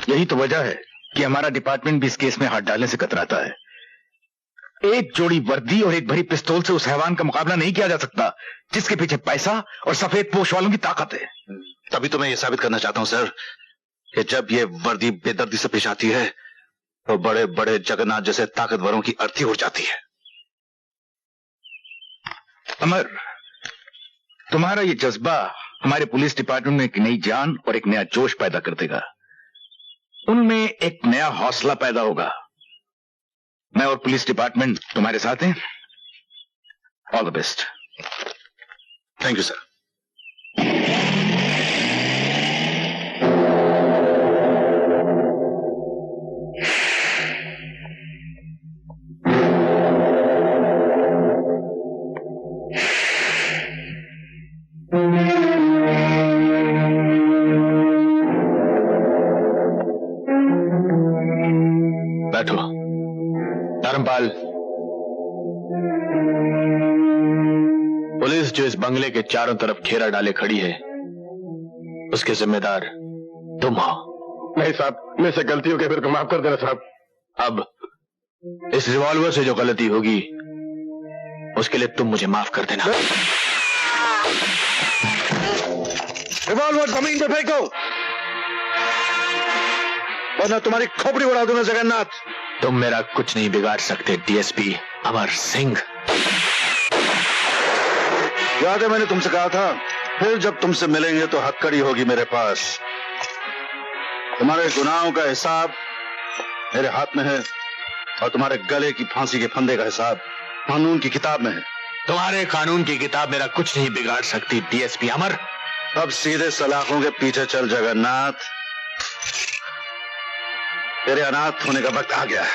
यही तो वजह है कि हमारा डिपार्टमेंट भी इस केस में हाथ डालने से कतराता है। एक जोड़ी वर्दी और एक भरी पिस्तौल से उस हैवान का मुकाबला नहीं किया जा सकता जिसके पीछे पैसा और सफेद पोश वालों की ताकत है। तभी तो मैं ये साबित करना चाहता हूं सर कि जब ये वर्दी बेदर्दी से पेश आती है तो बड़े बड़े जगन्नाथ जैसे ताकतवरों की अर्थी उड़ जाती है। अमर, तुम्हारा ये जज्बा हमारे पुलिस डिपार्टमेंट में एक नई जान और एक नया जोश पैदा कर देगा। उनमें एक नया हौसला पैदा होगा। मैं और पुलिस डिपार्टमेंट तुम्हारे साथ हैं। All the best. Thank you sir. बैठो। धर्मपाल, पुलिस जो इस बंगले के चारों तरफ घेरा डाले खड़ी है उसके जिम्मेदार तुम हो। नहीं साहब, मेरे से गलती हो गई, मेरे को माफ कर देना साहब। अब इस रिवॉल्वर से जो गलती होगी उसके लिए तुम मुझे माफ कर देना। रिवॉल्वर जमीन पे फेंको वरना तुम्हारी खोपड़ी उड़ा दूंगा जगन्नाथ। तुम मेरा कुछ नहीं बिगाड़ सकते डीएसपी अमर सिंह। याद है मैंने तुमसे कहा था फिर जब तुमसे मिलेंगे तो हथकड़ी होगी मेरे पास। तुम्हारे गुनाहों का हिसाब मेरे हाथ में है और तुम्हारे गले की फांसी के फंदे का हिसाब कानून की किताब में है। तुम्हारे कानून की किताब मेरा कुछ नहीं बिगाड़ सकती डीएसपी अमर। अब सीधे सलाखों के पीछे चल जगन्नाथ, तेरे अनाथ होने का वक्त आ गया है।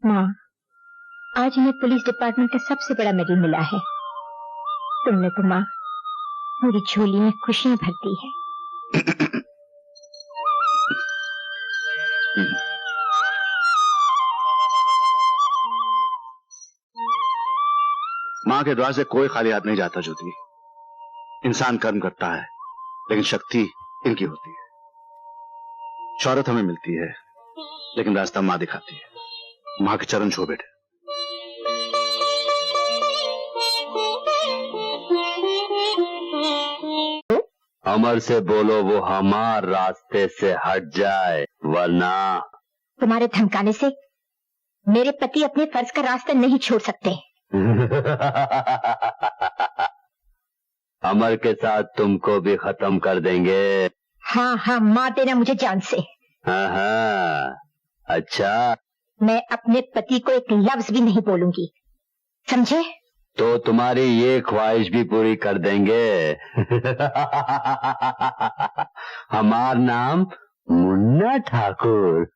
माँ, आज हमें पुलिस डिपार्टमेंट का सबसे बड़ा मेडल मिला है। तुमने तो माँ मेरी झोली में खुशियां भर दी है। मां के द्वार से कोई खाली हाथ नहीं जाता ज्योति। इंसान कर्म करता है लेकिन शक्ति इनकी होती है। शौहरत हमें मिलती है लेकिन रास्ता मां दिखाती है। मां के चरण छू बेटे। अमर से बोलो वो हमारे रास्ते से हट जाए वरना। तुम्हारे धमकाने से मेरे पति अपने फर्ज का रास्ता नहीं छोड़ सकते। अमर के साथ तुमको भी खत्म कर देंगे। हाँ हाँ, मार देना मुझे जान से। हाँ हाँ, अच्छा। मैं अपने पति को एक लफ्ज भी नहीं बोलूंगी, समझे? तो तुम्हारी ये ख्वाहिश भी पूरी कर देंगे। हमारा नाम मुन्ना ठाकुर।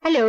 हेलो,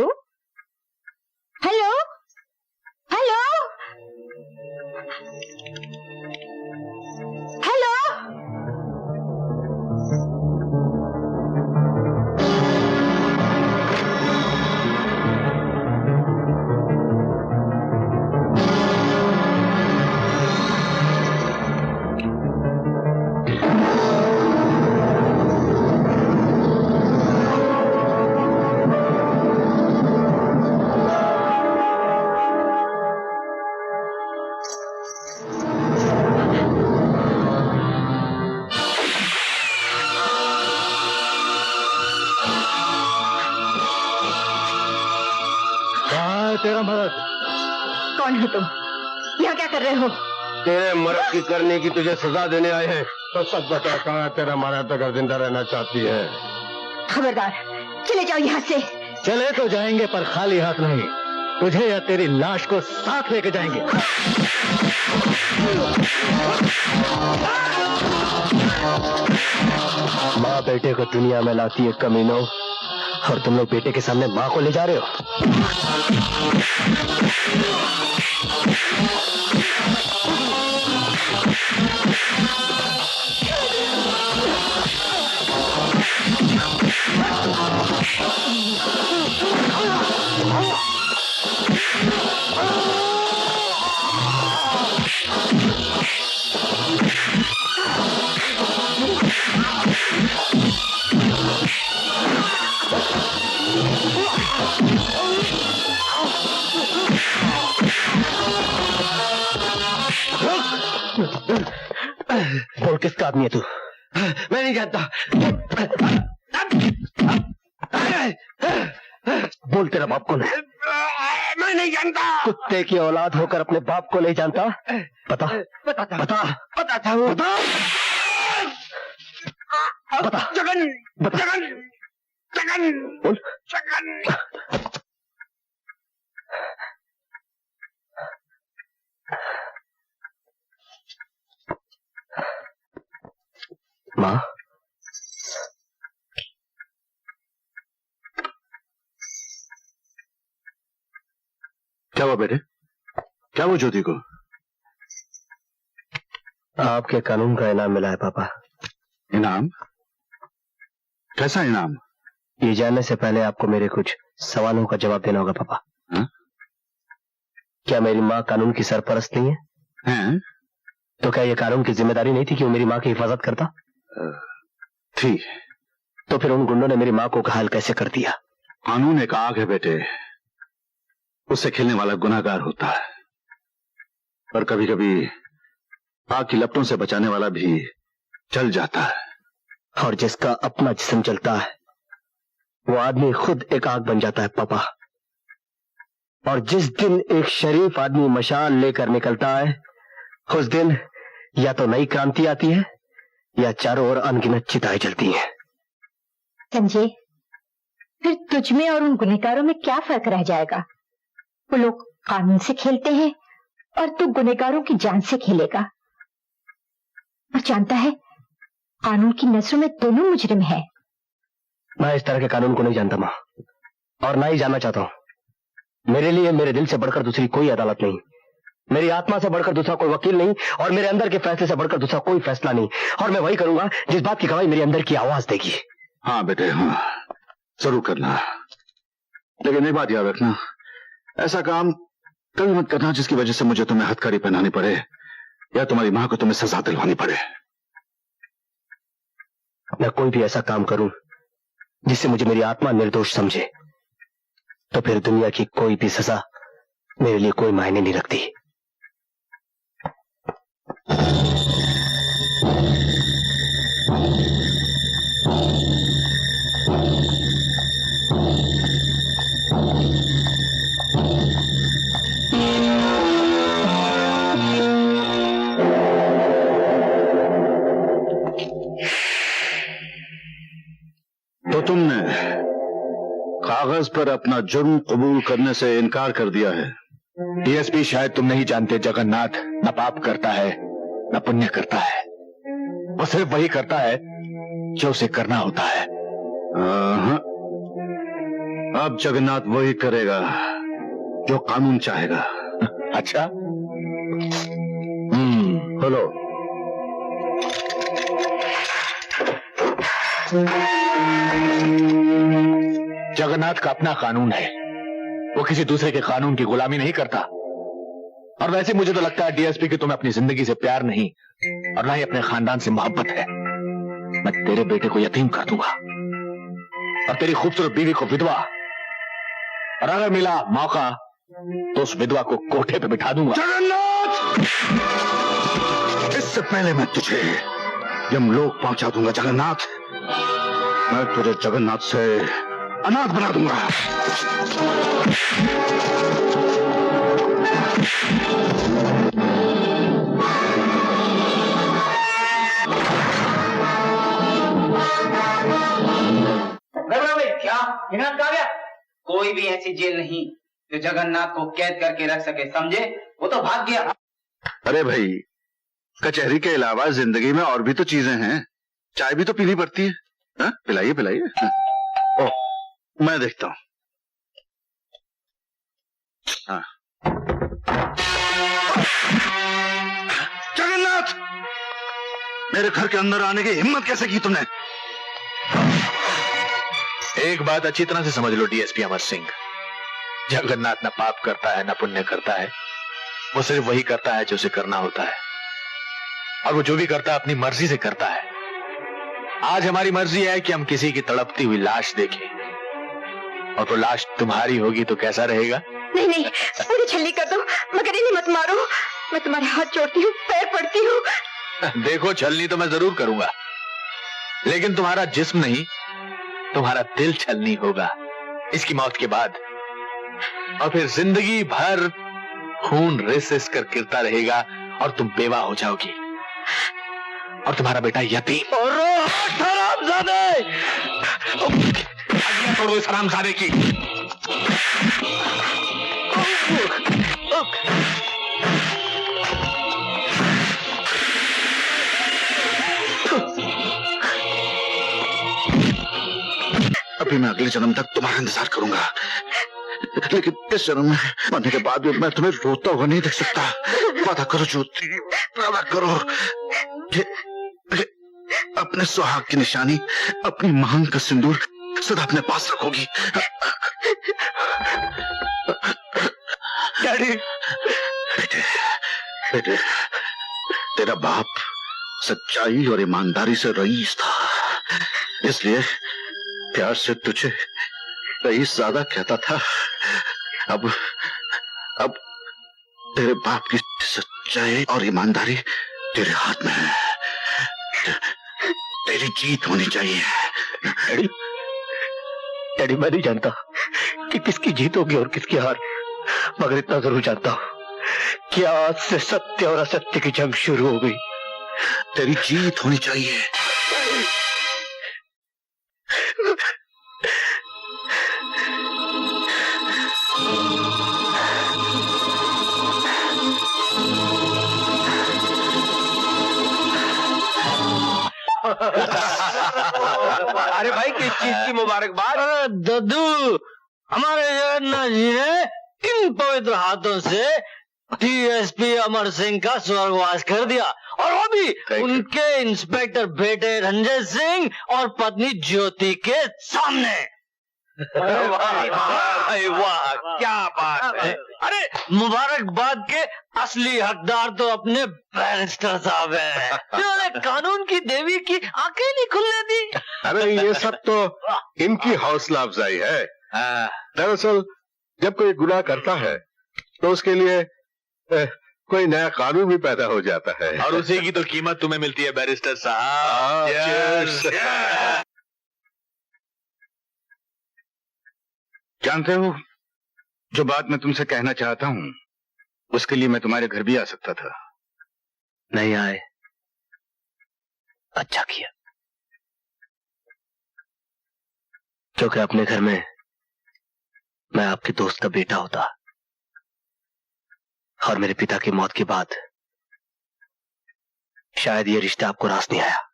मेरा मर्द। कौन हो तुम? यहाँ क्या कर रहे हो? तेरे मर्द की करने की तुझे सजा देने आए हैं। तो सच बता, कहाँ तेरा मर्द अगर जिंदा रहना चाहती है? खबरदार, चले जाओ यहाँ से। चले तो जाएंगे पर खाली हाथ नहीं, तुझे या तेरी लाश को साथ लेके जाएंगे। माँ बेटे को दुनिया में लाती है कमीनों, और तुम लोग बेटे के सामने माँ को ले जा रहे हो। बोल, किसका आदमी है तू? मैं नहीं जानता। बोल, तेरा बाप कौन है? मैं नहीं जानता। कुत्ते की औलाद होकर अपने बाप को नहीं जानता? बता बता बता हूँ। बता। जगन बता। जगन जगन बोल। जगन। माँ, क्या हुआ बेटे? क्या हुआ ज्योति को? आपके कानून का इनाम मिला है पापा। इनाम? कैसा इनाम? ये जानने से पहले आपको मेरे कुछ सवालों का जवाब देना होगा पापा। हा? क्या मेरी माँ कानून की सरपरस्त नहीं है? हैं? तो क्या ये कानून की जिम्मेदारी नहीं थी कि वो मेरी माँ की हिफाजत करता? थी। तो फिर उन गुंडों ने मेरी माँ को घायल कैसे कर दिया? कानून एक आग है बेटे, उससे खेलने वाला गुनाहगार होता है, पर कभी कभी आग की लपटों से बचाने वाला भी जल जाता है। और जिसका अपना जिस्म जलता है वो आदमी खुद एक आग बन जाता है पापा। और जिस दिन एक शरीफ आदमी मशाल लेकर निकलता है, उस दिन या तो नई क्रांति आती है या चारों ओर अनगिनत चिताएं जलती हैं। संजय, फिर तुझ में और उन गुनहगारों में क्या फर्क रह जाएगा? वो लोग कानून से खेलते हैं और तू गुनहगारों की जान से खेलेगा। और जानता है, कानून की नजरों में दोनों मुजरिम है। मैं इस तरह के कानून को नहीं जानता माँ, और ना ही जानना चाहता हूँ। मेरे लिए मेरे दिल से बढ़कर दूसरी कोई अदालत नहीं, मेरी आत्मा से बढ़कर दूसरा कोई वकील नहीं, और मेरे अंदर के फैसले से बढ़कर दूसरा कोई फैसला नहीं। और मैं वही करूंगा जिस बात की गवाही मेरे अंदर की आवाज देगी। हाँ बेटे, हाँ जरूर करना, लेकिन एक बात याद रखना, ऐसा काम कभी मत करना जिसकी वजह से मुझे तुम्हें हथकड़ी पहनानी पड़े या तुम्हारी मां को तुम्हें सजा दिलवानी पड़े। मैं कोई भी ऐसा काम करूं जिससे मुझे मेरी आत्मा निर्दोष समझे, तो फिर दुनिया की कोई भी सजा मेरे लिए कोई मायने नहीं रखती। तो तुमने कागज पर अपना जुर्म कबूल करने से इनकार कर दिया है। डीएसपी, शायद तुम नहीं जानते, जगन्नाथ न पाप करता है न पुण्य करता है, वो सिर्फ वही करता है जो उसे करना होता है। अब जगन्नाथ वही करेगा जो कानून चाहेगा। अच्छा, बोलो। जगन्नाथ का अपना कानून है, वो किसी दूसरे के कानून की गुलामी नहीं करता। और वैसे मुझे तो लगता है डीएसपी कि तुम्हें अपनी जिंदगी से प्यार नहीं और ना ही अपने खानदान से मोहब्बत है। मैं तेरे बेटे को यतीम कर दूंगा और तेरी खूबसूरत बीवी को विधवा, और अगर मिला मौका तो उस विधवा को कोठे पे बिठा दूंगा। जगन्नाथ, इससे पहले मैं तुझे यमलोक पहुंचा दूंगा जगन्नाथ। मैं तुझे जगन्नाथ से अनाथ बना दूंगा। जेल नहीं जो जगन्नाथ को कैद करके रख सके, समझे? वो तो भाग गया। अरे भाई, कचहरी के अलावा जिंदगी में और भी तो चीजें हैं, चाय भी तो पीनी पड़ती है। हाँ? पिलाइए पिलाइए। ओ, मैं देखता हूँ। हाँ। जगन्नाथ, मेरे घर के अंदर आने की हिम्मत कैसे की तुमने? एक बात अच्छी तरह से समझ लो डीएसपी अमर सिंह, जगन्नाथ न पाप करता है न पुण्य करता है, वो सिर्फ वही करता है जो उसे करना होता है, और वो जो भी करता है अपनी मर्जी से करता है। आज हमारी मर्जी है कि हम किसी की तड़पती हुई लाश देखें, और वो लाश तुम्हारी होगी तो कैसा रहेगा? नहीं नहीं, मुझे छल्ली कर दो, मगर इन्हें मत मारो, मैं तुम्हारे हाथ जोड़ती हूँ, पैर पड़ती हूँ। देखो, छलनी तो मैं जरूर करूंगा, लेकिन तुम्हारा जिस्म नहीं, तुम्हारा दिल छलनी होगा इसकी मौत के बाद, और फिर जिंदगी भर खून रिस कर गिरता रहेगा और तुम बेवा हो जाओगी, और तुम्हारा बेटा यतीम। और हरामजादे, तोड़ो इस हरामजादे की। अभी मैं अगले जन्म तक तुम्हारा इंतजार करूंगा, लेकिन इस जन्म में मरने के बाद भी मैं तुम्हें रोता हुआ नहीं देख सकता। वादा करो ज्योति, वादा करो कि अपने सुहाग की निशानी, अपनी मांग का सिंदूर सदा अपने पास रखोगी। डैडी। बेटे, बेटे, तेरा बाप सच्चाई और ईमानदारी से रईस था, इसलिए प्यार से तुझे रईस ज्यादा कहता था। अब तेरे बाप की सच्चाई और ईमानदारी तेरे हाथ में है, तेरी जीत होनी चाहिए। डैडी, डैडी, मैं नहीं जानता कि किसकी जीत होगी और किसकी हार, मगर इतना जरूर जानता हूं कि आज से सत्य और असत्य की जंग शुरू हो गई। तेरी जीत होनी चाहिए। अरे भाई, किस चीज की मुबारकबाद? अरे दद्दू, हमारे जगन्नाथ जी ने इन पवित्र हाथों से डीएसपी अमर सिंह का स्वर्गवास कर दिया, और वो भी उनके इंस्पेक्टर बेटे रंजय सिंह और पत्नी ज्योति के सामने। वाह, क्या बात है। अरे मुबारकबाद के असली हकदार तो अपने बैरिस्टर साहब हैं, जिन्होंने कानून की देवी की आंखें नहीं खुलने दी। अरे ये सब तो इनकी हौसला अफजाई है। दरअसल जब कोई गुनाह करता है तो उसके लिए कोई नया कानून भी पैदा हो जाता है, और उसी की तो कीमत तुम्हें मिलती है बैरिस्टर साहब। जानते हो, जो बात मैं तुमसे कहना चाहता हूं उसके लिए मैं तुम्हारे घर भी आ सकता था। नहीं आए, अच्छा किया, क्योंकि अपने घर में मैं आपके दोस्त का बेटा होता, और मेरे पिता की मौत के बाद शायद ये रिश्ता आपको रास नहीं आया।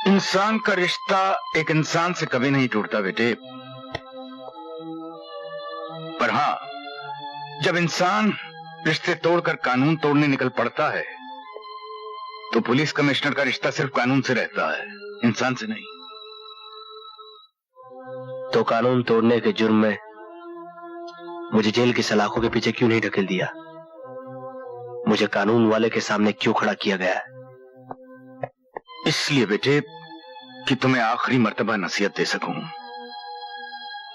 इंसान का रिश्ता एक इंसान से कभी नहीं टूटता बेटे, पर हां, जब इंसान रिश्ते तोड़कर कानून तोड़ने निकल पड़ता है तो पुलिस कमिश्नर का रिश्ता सिर्फ कानून से रहता है, इंसान से नहीं। तो कानून तोड़ने के जुर्म में मुझे जेल की सलाखों के पीछे क्यों नहीं ढकेल दिया? मुझे कानून वाले के सामने क्यों खड़ा किया गया? इसलिए बेटे कि तुम्हें आखिरी मर्तबा नसीहत दे सकूं।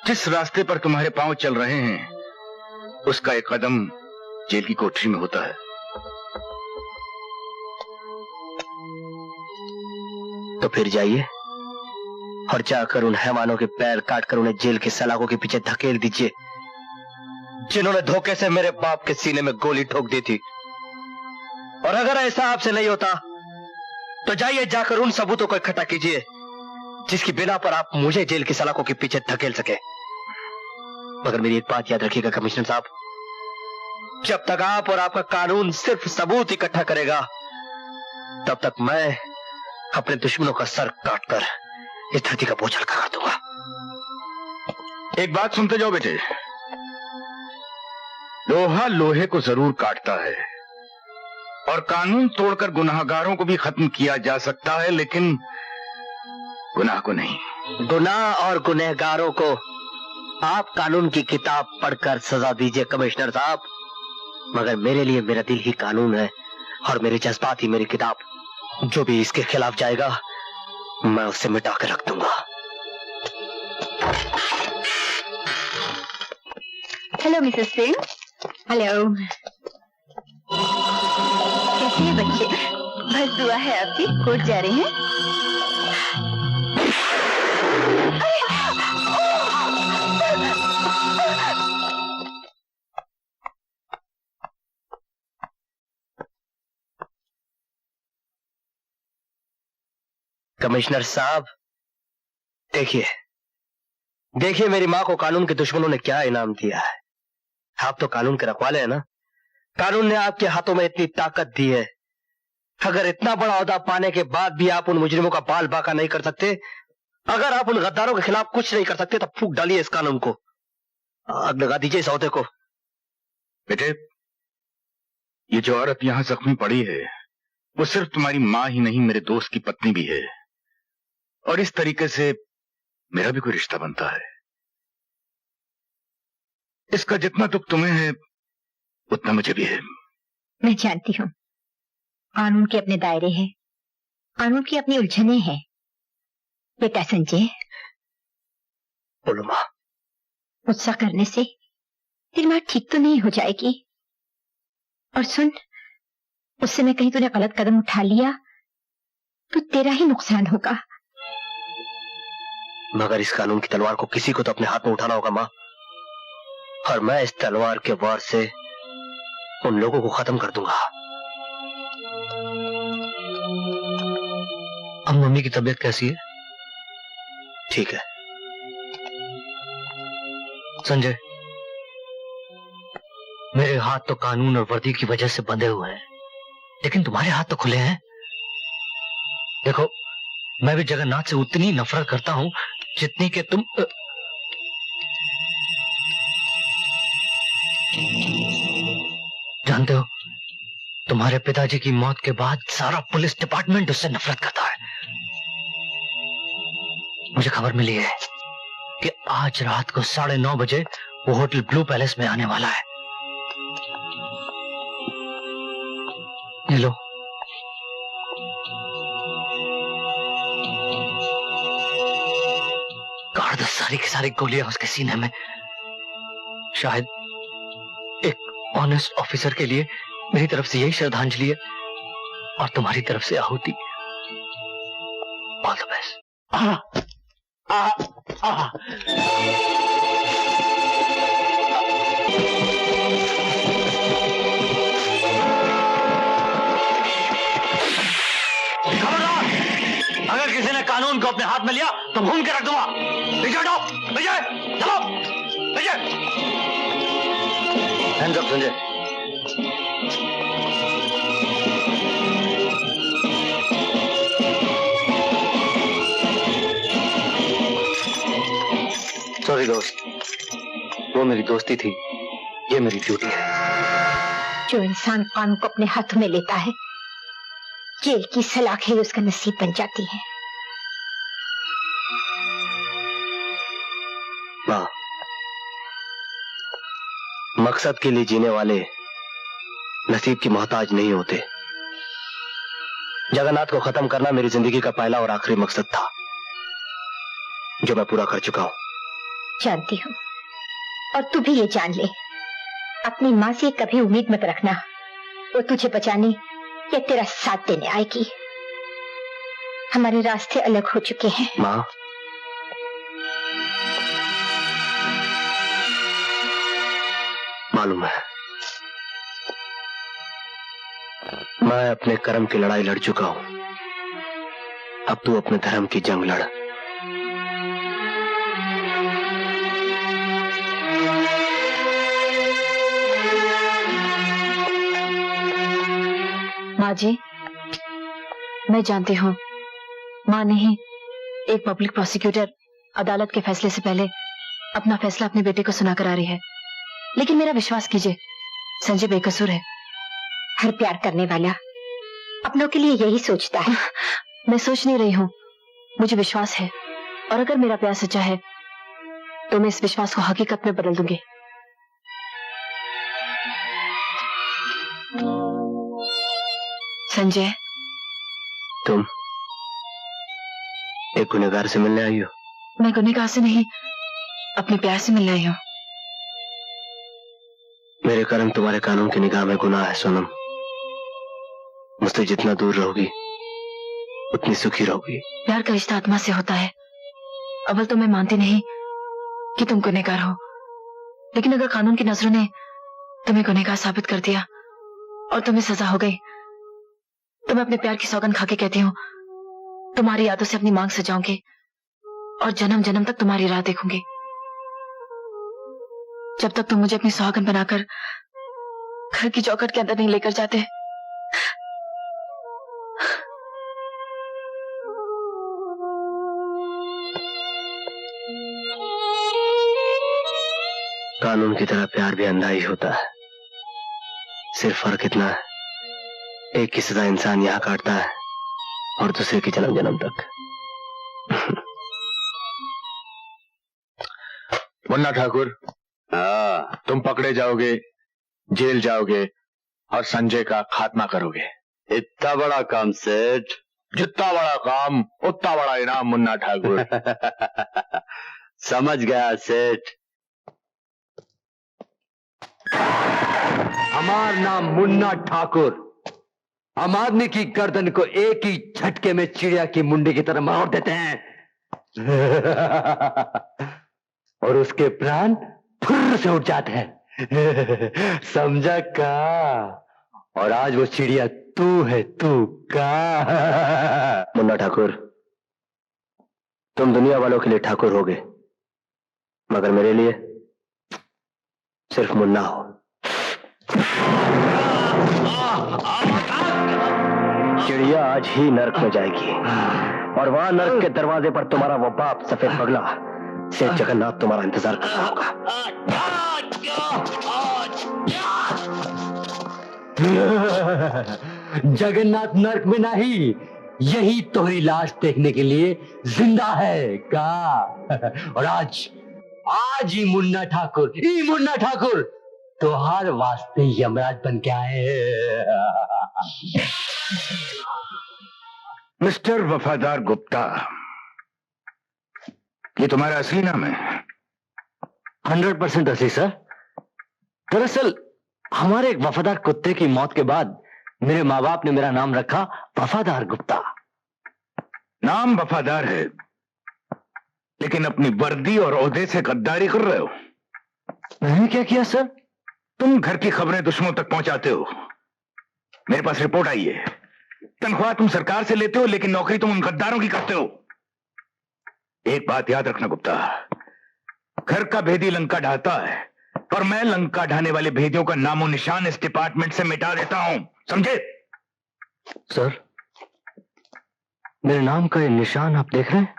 जिस रास्ते पर तुम्हारे पांव चल रहे हैं उसका एक कदम जेल की कोठरी में होता है। तो फिर जाइए और जाकर उन हैवानों के पैर काटकर उन्हें जेल के सलाखों के पीछे धकेल दीजिए, जिन्होंने धोखे से मेरे बाप के सीने में गोली ठोक दी थी। और अगर ऐसा आपसे नहीं होता तो जाइए, जाकर उन सबूतों को इकट्ठा कीजिए जिसकी बिना पर आप मुझे जेल की सलाखों के पीछे धकेल सके। मगर मेरी एक बात याद रखिएगा कमिश्नर साहब, जब तक आप और आपका कानून सिर्फ सबूत इकट्ठा करेगा, तब तक मैं अपने दुश्मनों का सर काटकर इस धरती का बोझ हल्का कर दूंगा। एक बात सुनते जाओ बेटे, लोहा लोहे को जरूर काटता है और कानून तोड़कर गुनाहगारों को भी खत्म किया जा सकता है, लेकिन गुनाह को नहीं। गुनाह और गुनहगारों को आप कानून की किताब पढ़कर सजा दीजिए कमिश्नर साहब, मगर मेरे लिए मेरा दिल ही कानून है और मेरे जज्बात ही मेरी किताब। जो भी इसके खिलाफ जाएगा मैं उसे मिटा कर रख दूंगा। Hello Mrs Singh. हेलो, कैसे हैं बच्चे? बस दुआ है आपकी। कोर्ट जा रहे हैं? कमिश्नर साहब देखिए, देखिए मेरी माँ को कानून के दुश्मनों ने क्या इनाम दिया है। आप तो कानून के रखवाले हैं ना। कानून ने आपके हाथों में इतनी ताकत दी है, अगर इतना बड़ा ओहदा पाने के बाद भी आप उन मुजरिमों का बाल बाका नहीं कर सकते, अगर आप उन गद्दारों के खिलाफ कुछ नहीं कर सकते, तब फूंक डालिए इस कानून को, आग लगा दीजिए इस ओहदे को। बेटे, ये जो औरत यहां जख्मी पड़ी है वो सिर्फ तुम्हारी माँ ही नहीं, मेरे दोस्त की पत्नी भी है, और इस तरीके से मेरा भी कोई रिश्ता बनता है। इसका जितना दुख तुम्हें है उतना मुझे भी है। मैं जानती हूँ, कानून के अपने दायरे हैं, कानून की अपनी उलझने हैं। बेटा संजय, बोलो माँ। गुस्सा करने से तेरी माँ ठीक तो नहीं हो जाएगी। और सुन, उससे मैं कहीं तूने गलत कदम उठा लिया तो तेरा ही नुकसान होगा। मगर इस कानून की तलवार को किसी को तो अपने हाथ में उठाना होगा माँ, और मैं इस तलवार के वार से उन लोगों को खत्म कर दूंगा। अब मम्मी की तबीयत कैसी है? ठीक है। संजय, मेरे हाथ तो कानून और वर्दी की वजह से बंधे हुए हैं, लेकिन तुम्हारे हाथ तो खुले हैं। देखो, मैं भी जगन्नाथ से उतनी नफरत करता हूं जितनी कि तुम। जानते हो, तुम्हारे पिताजी की मौत के बाद सारा पुलिस डिपार्टमेंट उससे नफरत करता है। मुझे खबर मिली है कि आज रात को 9:30 बजे वो होटल ब्लू पैलेस में आने वाला है। ये लो। काट दो सारी की सारी गोलियां उसके सीने में। शायद एक ऑनेस्ट ऑफिसर के लिए मेरी तरफ से यही श्रद्धांजलि है, और तुम्हारी तरफ से आहुति। All the best. अगर किसी ने कानून को अपने हाथ में लिया तो भून के रख दूंगा। विजय हटो, विजय चलो, Vijay. Hands up Sanjay. Sorry दोस्त, वो मेरी दोस्ती थी, ये मेरी ड्यूटी है। जो इंसान कानून को अपने हाथों में लेता है, जेल की सलाखें उसका नसीब बन जाती है। माँ, मकसद के लिए जीने वाले नसीब की मोहताज नहीं होते। जगन्नाथ को खत्म करना मेरी जिंदगी का पहला और आखिरी मकसद था, जो मैं पूरा कर चुका हूं। जानती हूँ, और तू भी ये जान ले, अपनी माँ से कभी उम्मीद मत रखना वो तुझे बचाने या तेरा साथ देने आएगी। हमारे रास्ते अलग हो चुके हैं। माँ, मालूम है, मैं अपने कर्म की लड़ाई लड़ चुका हूं। अब तू अपने धर्म की जंग लड़। माँ जी, मैं जानती हूँ माँ नहीं, एक पब्लिक प्रोसिक्यूटर अदालत के फैसले से पहले अपना फैसला अपने बेटे को सुनाकर आ रही है, लेकिन मेरा विश्वास कीजिए, संजय बेकसूर है। हर प्यार करने वाला अपनों के लिए यही सोचता है। मैं सोच नहीं रही हूँ, मुझे विश्वास है, और अगर मेरा प्यार सच्चा है तो मैं इस विश्वास को हकीकत में बदल दूंगी। संजय, तुम एक गुनहगार से मिलने आई हो? मैं गुनहगार से नहीं, अपने प्यार से मिलने आई हूँ। मेरे कर्म तुम्हारे कानून की निगाह में गुनाह है सोनम। मुझसे जितना दूर रहोगी उतनी सुखी रहोगी। प्यार का रिश्ता आत्मा से होता है। अव्वल तो मैं मानती नहीं कि तुम गुनहगार हो, लेकिन अगर कानून की नजरों ने तुम्हें गुनहगार साबित कर दिया और तुम्हें सजा हो गई, तो मैं अपने प्यार की सौगंध खाके कहती हूँ, तुम्हारी यादों से अपनी मांग सजाऊंगी और जन्म जन्म तक तुम्हारी राह देखूंगी, जब तक तुम मुझे अपनी सुहागन बनाकर घर की चौखट के अंदर नहीं लेकर जाते। कानून की तरह प्यार भी अंधा ही होता है। सिर्फ फर्क इतना है, एक की सजा इंसान यहाँ काटता है और दूसरे की जन्म जन्म तक। मुन्ना ठाकुर, तुम पकड़े जाओगे, जेल जाओगे और संजय का खात्मा करोगे। इतना बड़ा काम सेठ? जितना बड़ा काम उतना बड़ा इनाम मुन्ना ठाकुर। समझ गया सेठ। हमारा नाम मुन्ना ठाकुर। हम आदमी की गर्दन को एक ही झटके में चिड़िया की मुंडी की तरह मार देते हैं और उसके प्राण फुर्र से उठ जाते हैं। समझा का? और आज वो चिड़िया तू है, तू का? मुन्ना ठाकुर, तुम दुनिया वालों के लिए ठाकुर होगे, मगर मेरे लिए सिर्फ मुन्ना हो। चिड़िया आज ही नर्क में जाएगी और वहां नर्क के दरवाजे पर तुम्हारा वो बाप सफेद पगला सेठ जगन्नाथ तुम्हारा इंतजार कर रहा होगा। जगन्नाथ नर्क में नहीं, यही तो ही लाश देखने के लिए जिंदा है का? और आज ही मुन्ना ठाकुर तो हर वास्ते यमराज बन के आए। मिस्टर वफादार गुप्ता, ये तुम्हारा असली नाम है? 100% असली सर। दरअसल हमारे एक वफादार कुत्ते की मौत के बाद मेरे माँ बाप ने मेरा नाम रखा वफादार गुप्ता। नाम वफादार है, लेकिन अपनी वर्दी और ओहदे से गद्दारी कर रहे हो। मैंने क्या किया सर? तुम घर की खबरें दुश्मनों तक पहुंचाते हो। मेरे पास रिपोर्ट आई है, तनख्वाह तुम सरकार से लेते हो, लेकिन नौकरी तुम उन गद्दारों की करते हो। एक बात याद रखना गुप्ता, घर का भेदी लंका ढाता है, पर मैं लंका ढाने वाले भेदियों का नामो निशान इस डिपार्टमेंट से मिटा देता हूं, समझे? सर, मेरे नाम का ये निशान आप देख रहे हैं,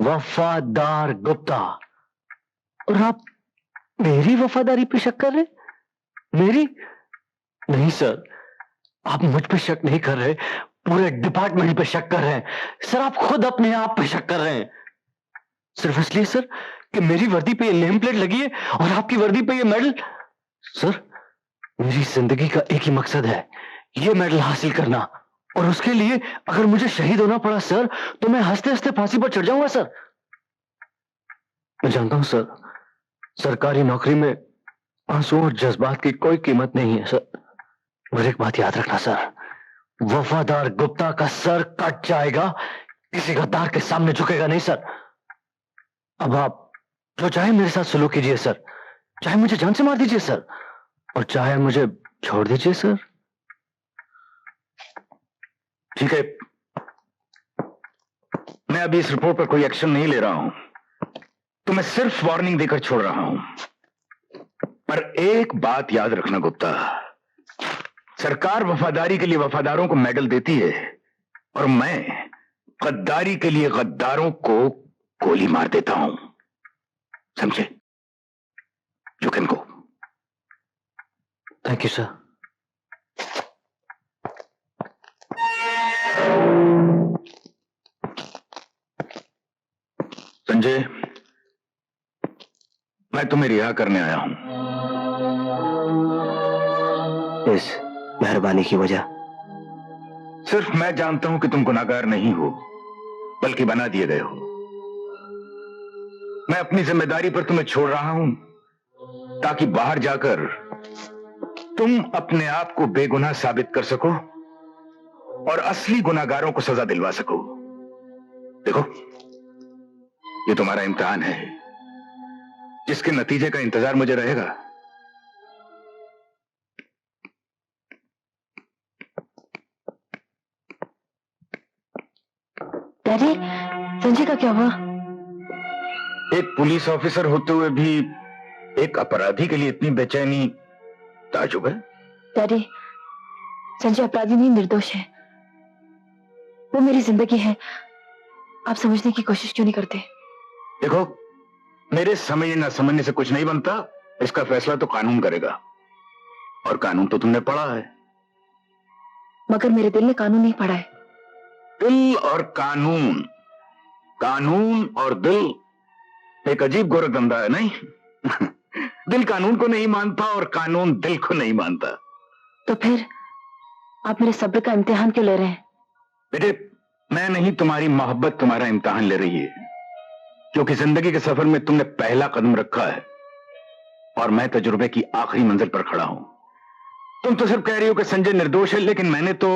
वफादार गुप्ता, और आप मेरी वफादारी पे शक कर रहे? मेरी नहीं सर, आप मुझ पे शक नहीं कर रहे, पूरे डिपार्टमेंट पे शक कर रहे हैं सर। आप खुद अपने आप पे शक कर रहे हैं, सिर्फ इसलिए सर कि मेरी वर्दी पे ये नेम प्लेट लगी है और आपकी वर्दी पे ये मेडल। सर, मेरी जिंदगी का एक ही मकसद है, ये मेडल हासिल करना, और उसके लिए अगर मुझे शहीद होना पड़ा सर, तो मैं हंसते हंसते फांसी पर चढ़ जाऊंगा सर। मैं जानता हूं सर, सरकारी नौकरी में आंसू और जज्बात की कोई कीमत नहीं है सर, मगर एक बात याद रखना सर, वफादार गुप्ता का सर कट जाएगा, किसी गद्दार के सामने झुकेगा नहीं सर। अब आप जो चाहे मेरे साथ सलूक कीजिए सर, चाहे मुझे जान से मार दीजिए सर, और चाहे मुझे छोड़ दीजिए सर। ठीक है, मैं अभी इस रिपोर्ट पर कोई एक्शन नहीं ले रहा हूं, तो मैं सिर्फ वार्निंग देकर छोड़ रहा हूं। पर एक बात याद रखना गुप्ता, सरकार वफादारी के लिए वफादारों को मेडल देती है और मैं गद्दारी के लिए गद्दारों को गोली मार देता हूं, समझे? You can go. Thank you sir. Sanjay, मैं तुम्हें रिहा करने आया हूं। इस मेहरबानी की वजह? सिर्फ मैं जानता हूं कि तुम गुनाहगार नहीं हो, बल्कि बना दिए गए हो। मैं अपनी जिम्मेदारी पर तुम्हें छोड़ रहा हूं ताकि बाहर जाकर तुम अपने आप को बेगुनाह साबित कर सको और असली गुनाहगारों को सजा दिलवा सको। देखो, ये तुम्हारा इम्तिहान है, जिसके नतीजे का इंतजार मुझे रहेगा। डैडी, संजय का क्या हुआ? एक पुलिस ऑफिसर होते हुए भी एक अपराधी के लिए इतनी बेचैनी ताजुब है। डैडी, संजय अपराधी नहीं, निर्दोष है। वो मेरी जिंदगी है। आप समझने की कोशिश क्यों नहीं करते? देखो, मेरे समझने ना समझने से कुछ नहीं बनता। इसका फैसला तो कानून करेगा, और कानून तो तुमने पढ़ा है। मगर मेरे दिल ने कानून नहीं पढ़ा है। दिल और कानून, कानून और दिल एक अजीब गोरखधंधा है, नहीं? दिल कानून को नहीं मानता और कानून दिल को नहीं मानता। तो फिर आप मेरे सब्र का इम्तिहान क्यों ले रहे हैं? बेटे, मैं नहीं, तुम्हारी मोहब्बत तुम्हारा इम्तिहान ले रही है, क्योंकि जिंदगी के सफर में तुमने पहला कदम रखा है और मैं तजुर्बे की आखिरी मंजिल पर खड़ा हूं। तुम तो सिर्फ कह रही हो कि संजय निर्दोष है, लेकिन मैंने तो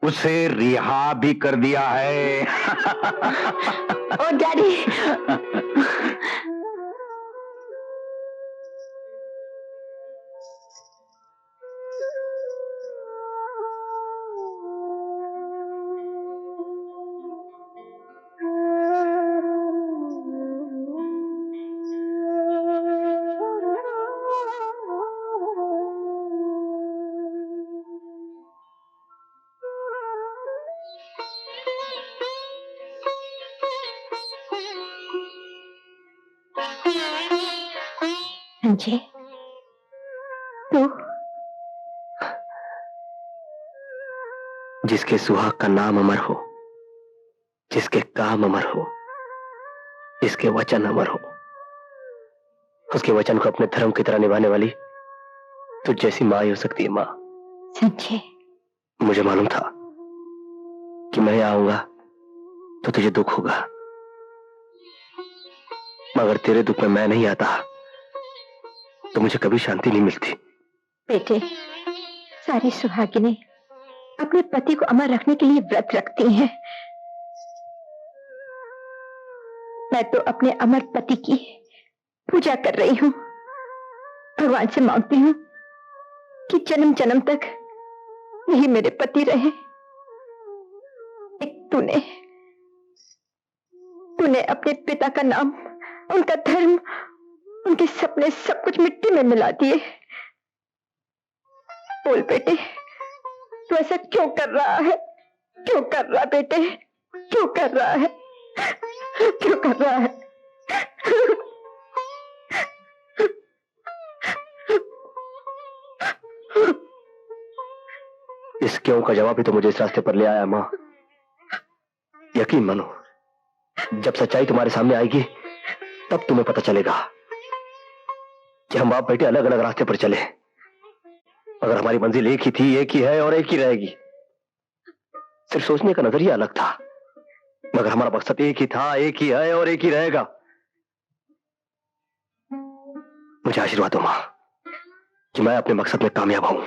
उसे रिहा भी कर दिया है। ओ डैडी, संजय, तू जिसके सुहाग का नाम अमर हो, जिसके काम अमर हो, जिसके वचन अमर हो, उसके वचन को अपने धर्म की तरह निभाने वाली तुझ जैसी मां ही हो सकती है। मां। संजय, मुझे मालूम था कि मैं आऊंगा तो तुझे दुख होगा, मगर तेरे दुख में मैं नहीं आता तो मुझे कभी शांति नहीं मिलती। बेटे, सारी सुहागिनें अपने पति को अमर रखने के लिए व्रत रखती हैं। मैं तो अपने अमर पति की पूजा कर रही हूं। भगवान से मांगती हूं कि जन्म जन्म तक यही मेरे पति रहे। तूने अपने पिता का नाम, उनका धर्म, उनके सपने सब कुछ मिट्टी में मिला दिए। बोल बेटे, तू ऐसा क्यों कर रहा है? क्यों कर रहा बेटे? क्यों कर रहा है? क्यों कर रहा है? इस क्यों का जवाब ही तो मुझे इस रास्ते पर ले आया। मां, यकीन मानो, जब सच्चाई तुम्हारे सामने आएगी तब तुम्हें पता चलेगा कि हम बाप बेटे अलग अलग रास्ते पर चले, मगर हमारी मंजिल एक ही थी, एक ही है और एक ही रहेगी। सिर्फ सोचने का नजरिया अलग था, मगर हमारा मकसद एक ही था, एक ही है और एक ही रहेगा। मुझे आशीर्वाद दो मां कि मैं अपने मकसद में कामयाब हूं।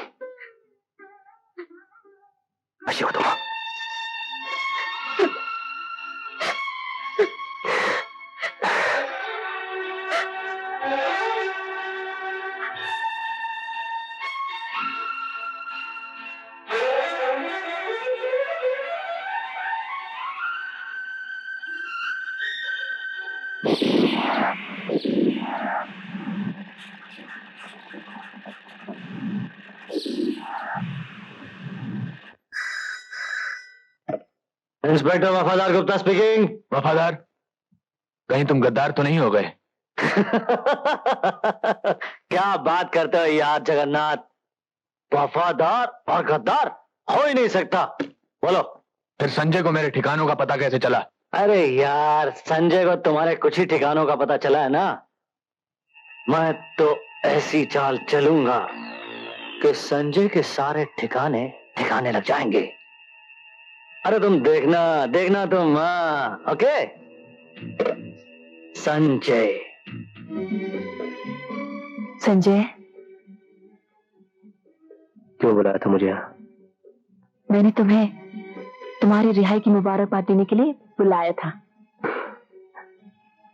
आशीर्वाद दो मां। इंस्पेक्टर वफादार गुप्ता स्पीकिंग। वफादार, कहीं तुम गद्दार तो नहीं हो गए? क्या बात करते हो यार जगन्नाथ, वफादार और गद्दार हो ही नहीं सकता। बोलो। फिर संजय को मेरे ठिकानों का पता कैसे चला? अरे यार, संजय को तुम्हारे कुछ ही ठिकानों का पता चला है ना। मैं तो ऐसी चाल चलूंगा कि संजय के सारे ठिकाने ठिकाने लग जाएंगे। अरे तुम देखना देखना तुम। हाँ, ओके। संजय संजय, क्यों बुलाया था मुझे? मैंने तुम्हें तुम्हारी रिहाई की मुबारकबाद देने के लिए बुलाया था।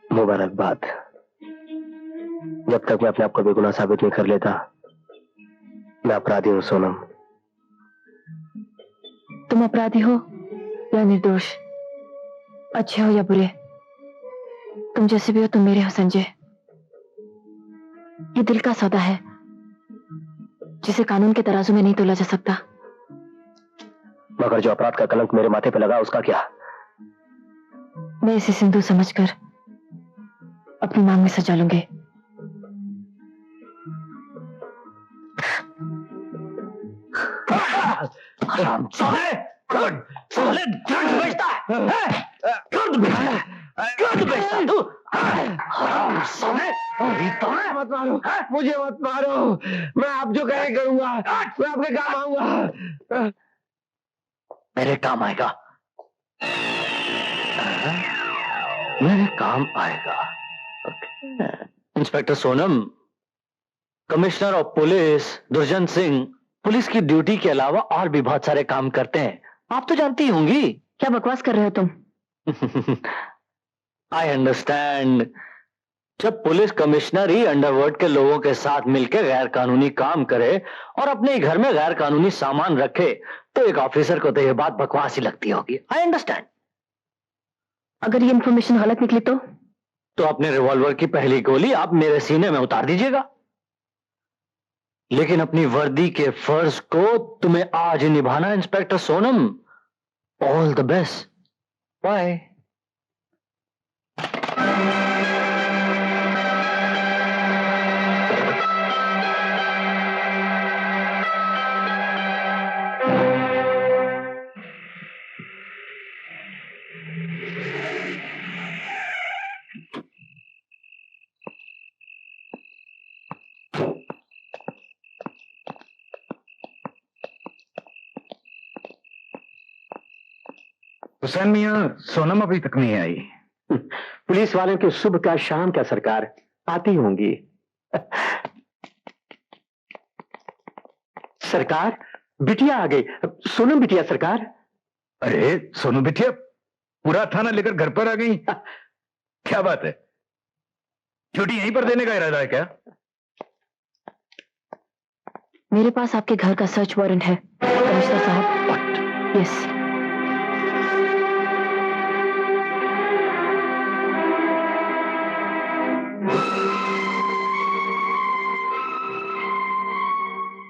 मुबारकबाद? जब तक मैं अपने आप को बेगुनाह साबित नहीं कर लेता, मैं अपराधी हूं सोनम। तुम अपराधी हो या निर्दोष, अच्छे हो या बुरे, तुम जैसे भी हो तुम मेरे हो संजय। ये दिल का सौदा है जिसे कानून के तराजू में नहीं तोला जा सकता। मगर जो अपराध का कलंक मेरे माथे पे लगा, उसका क्या? मैं इसे सिंदूर समझकर अपनी मांग में सजा लूंगी। मत मारो, मुझे मत मारो। मैं आप जो कहे करूंगा, मैं आपके काम आऊंगा। मेरे काम आएगा, मेरे काम आएगा। Inspector Sonam, commissioner of police दुर्जन सिंह पुलिस की ड्यूटी के अलावा और भी बहुत सारे काम करते हैं, आप तो जानती होंगी। क्या बकवास कर रहे हो तुम? I understand. जब पुलिस कमिश्नर ही अंडरवर्ल्ड के लोगों के साथ मिलकर गैर कानूनी काम करे और अपने ही घर में गैर कानूनी सामान रखे, तो एक ऑफिसर को तो यह बात बकवास ही लगती होगी। I understand. अगर ये इंफॉर्मेशन गलत निकली तो अपने रिवॉल्वर की पहली गोली आप मेरे सीने में उतार दीजिएगा। लेकिन अपनी वर्दी के फर्ज को तुम्हें आज ही निभाना inspector Sonam. All the best. Bye. Hussain मियां, सोनम अभी तक नहीं आई। पुलिस वालों की शुभ का शाम क्या सरकार, आती होंगी। सरकार, बिटिया आ गई। सोनम बिटिया सरकार। अरे सोनू बिटिया पूरा थाना लेकर घर पर आ गई? क्या बात है, ड्यूटी यहीं पर देने का इरादा है क्या? मेरे पास आपके घर का सर्च वारंट है कमिश्नर साहब। Yes.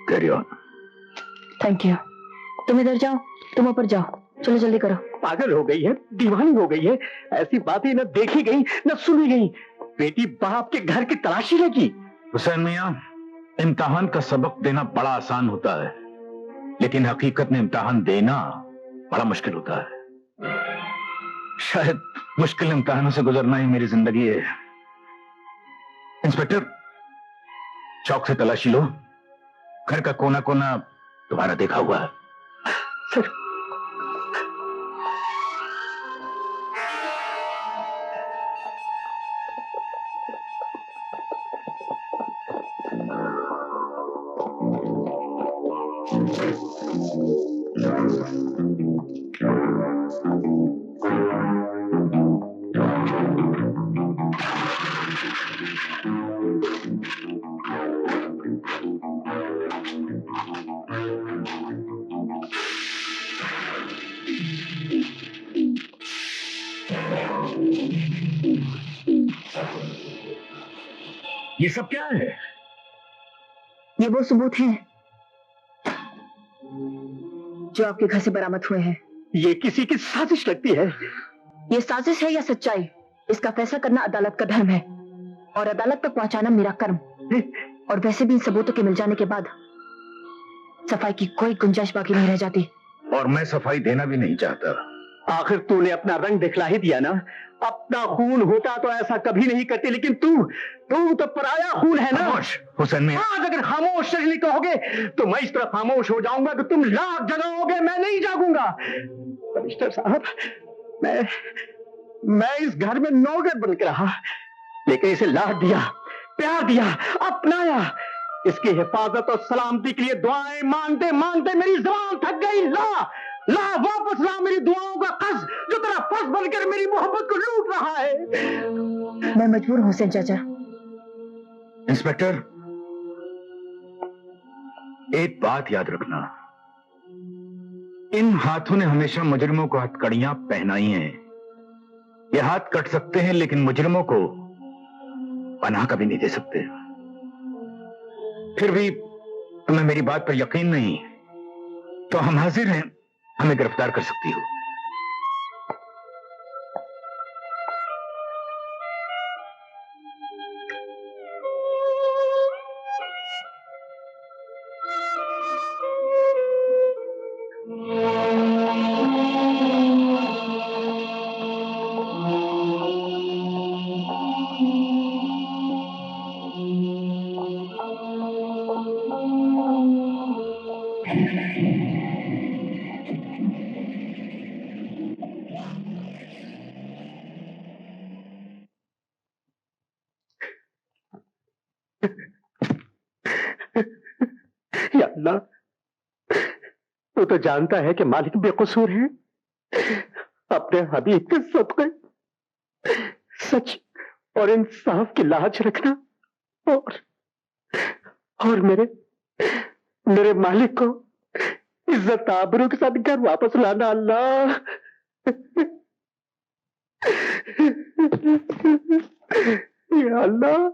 Carry on. Thank you. तुम इधर जाओ, तुम ऊपर जाओ, चलो जल्दी करो। पागल हो गई है, दीवानी हो गई है। ऐसी बातें न देखी गई न सुनी गई। बेटी बाप के घर की तलाशी लगी। हुसैन मियां, इम्तिहान का सबक देना बड़ा आसान होता है, लेकिन हकीकत में इम्तिहान देना बड़ा मुश्किल होता है। शायद मुश्किल इम्तिहानों से गुजरना ही मेरी जिंदगी है। इंस्पेक्टर, चौक से तलाशी लो, घर का कोना कोना तुम्हारा देखा हुआ है। सर, ये सब क्या है? ये वो सबूत हैं जो आपके घर से बरामद हुए हैं। ये किसी की साजिश लगती है। ये साजिश है या सच्चाई, इसका फैसला करना अदालत का धर्म है और अदालत तक पहुंचाना मेरा कर्म। और वैसे भी इन सबूतों के मिल जाने के बाद सफाई की कोई गुंजाइश बाकी नहीं रह जाती। और मैं सफाई देना भी नहीं चाहता। आखिर तूने अपना रंग दिखला ही दिया ना। अपना खून होता तो ऐसा कभी नहीं करती, लेकिन तू तो पराया खून है ना। हुसैन में आज अगर खामोश नहीं कहोगे तो मैं इस तरह खामोश हो जाऊंगा कि तुम लाख जगाओगे, मैं नहीं जागूंगा। कमिश्नर साहब, मैं इस घर में नौकर बन के रहा, लेकिन इसे लाड दिया, प्यार दिया, अपनाया। इसकी हिफाजत और सलामती के लिए दुआएं मांगते मांगते मेरी जुबान थक गई। ला वापस ला मेरी दुआओं का कर्ज, जो तेरा फर्ज बनकर मेरी मोहब्बत को लूट रहा है। मैं मजबूर हूं हुसैन चाचा। इंस्पेक्टर, एक बात याद रखना, इन हाथों ने हमेशा मुजरिमों को हथकड़ियां पहनाई हैं। ये हाथ कट सकते हैं लेकिन मुजरिमों को पनाह कभी नहीं दे सकते। फिर भी तुम्हें मेरी बात पर यकीन नहीं तो हम हाजिर हैं, हमें गिरफ्तार कर सकती हो। या अल्लाह, तू तो जानता है कि मालिक बेकसूर है। अपने हबीब के सदक़े सच और इंसाफ की लाज रखना और मेरे मालिक को इज्जत आबरू के साथ घर वापस लाना। अल्लाह, या अल्लाह।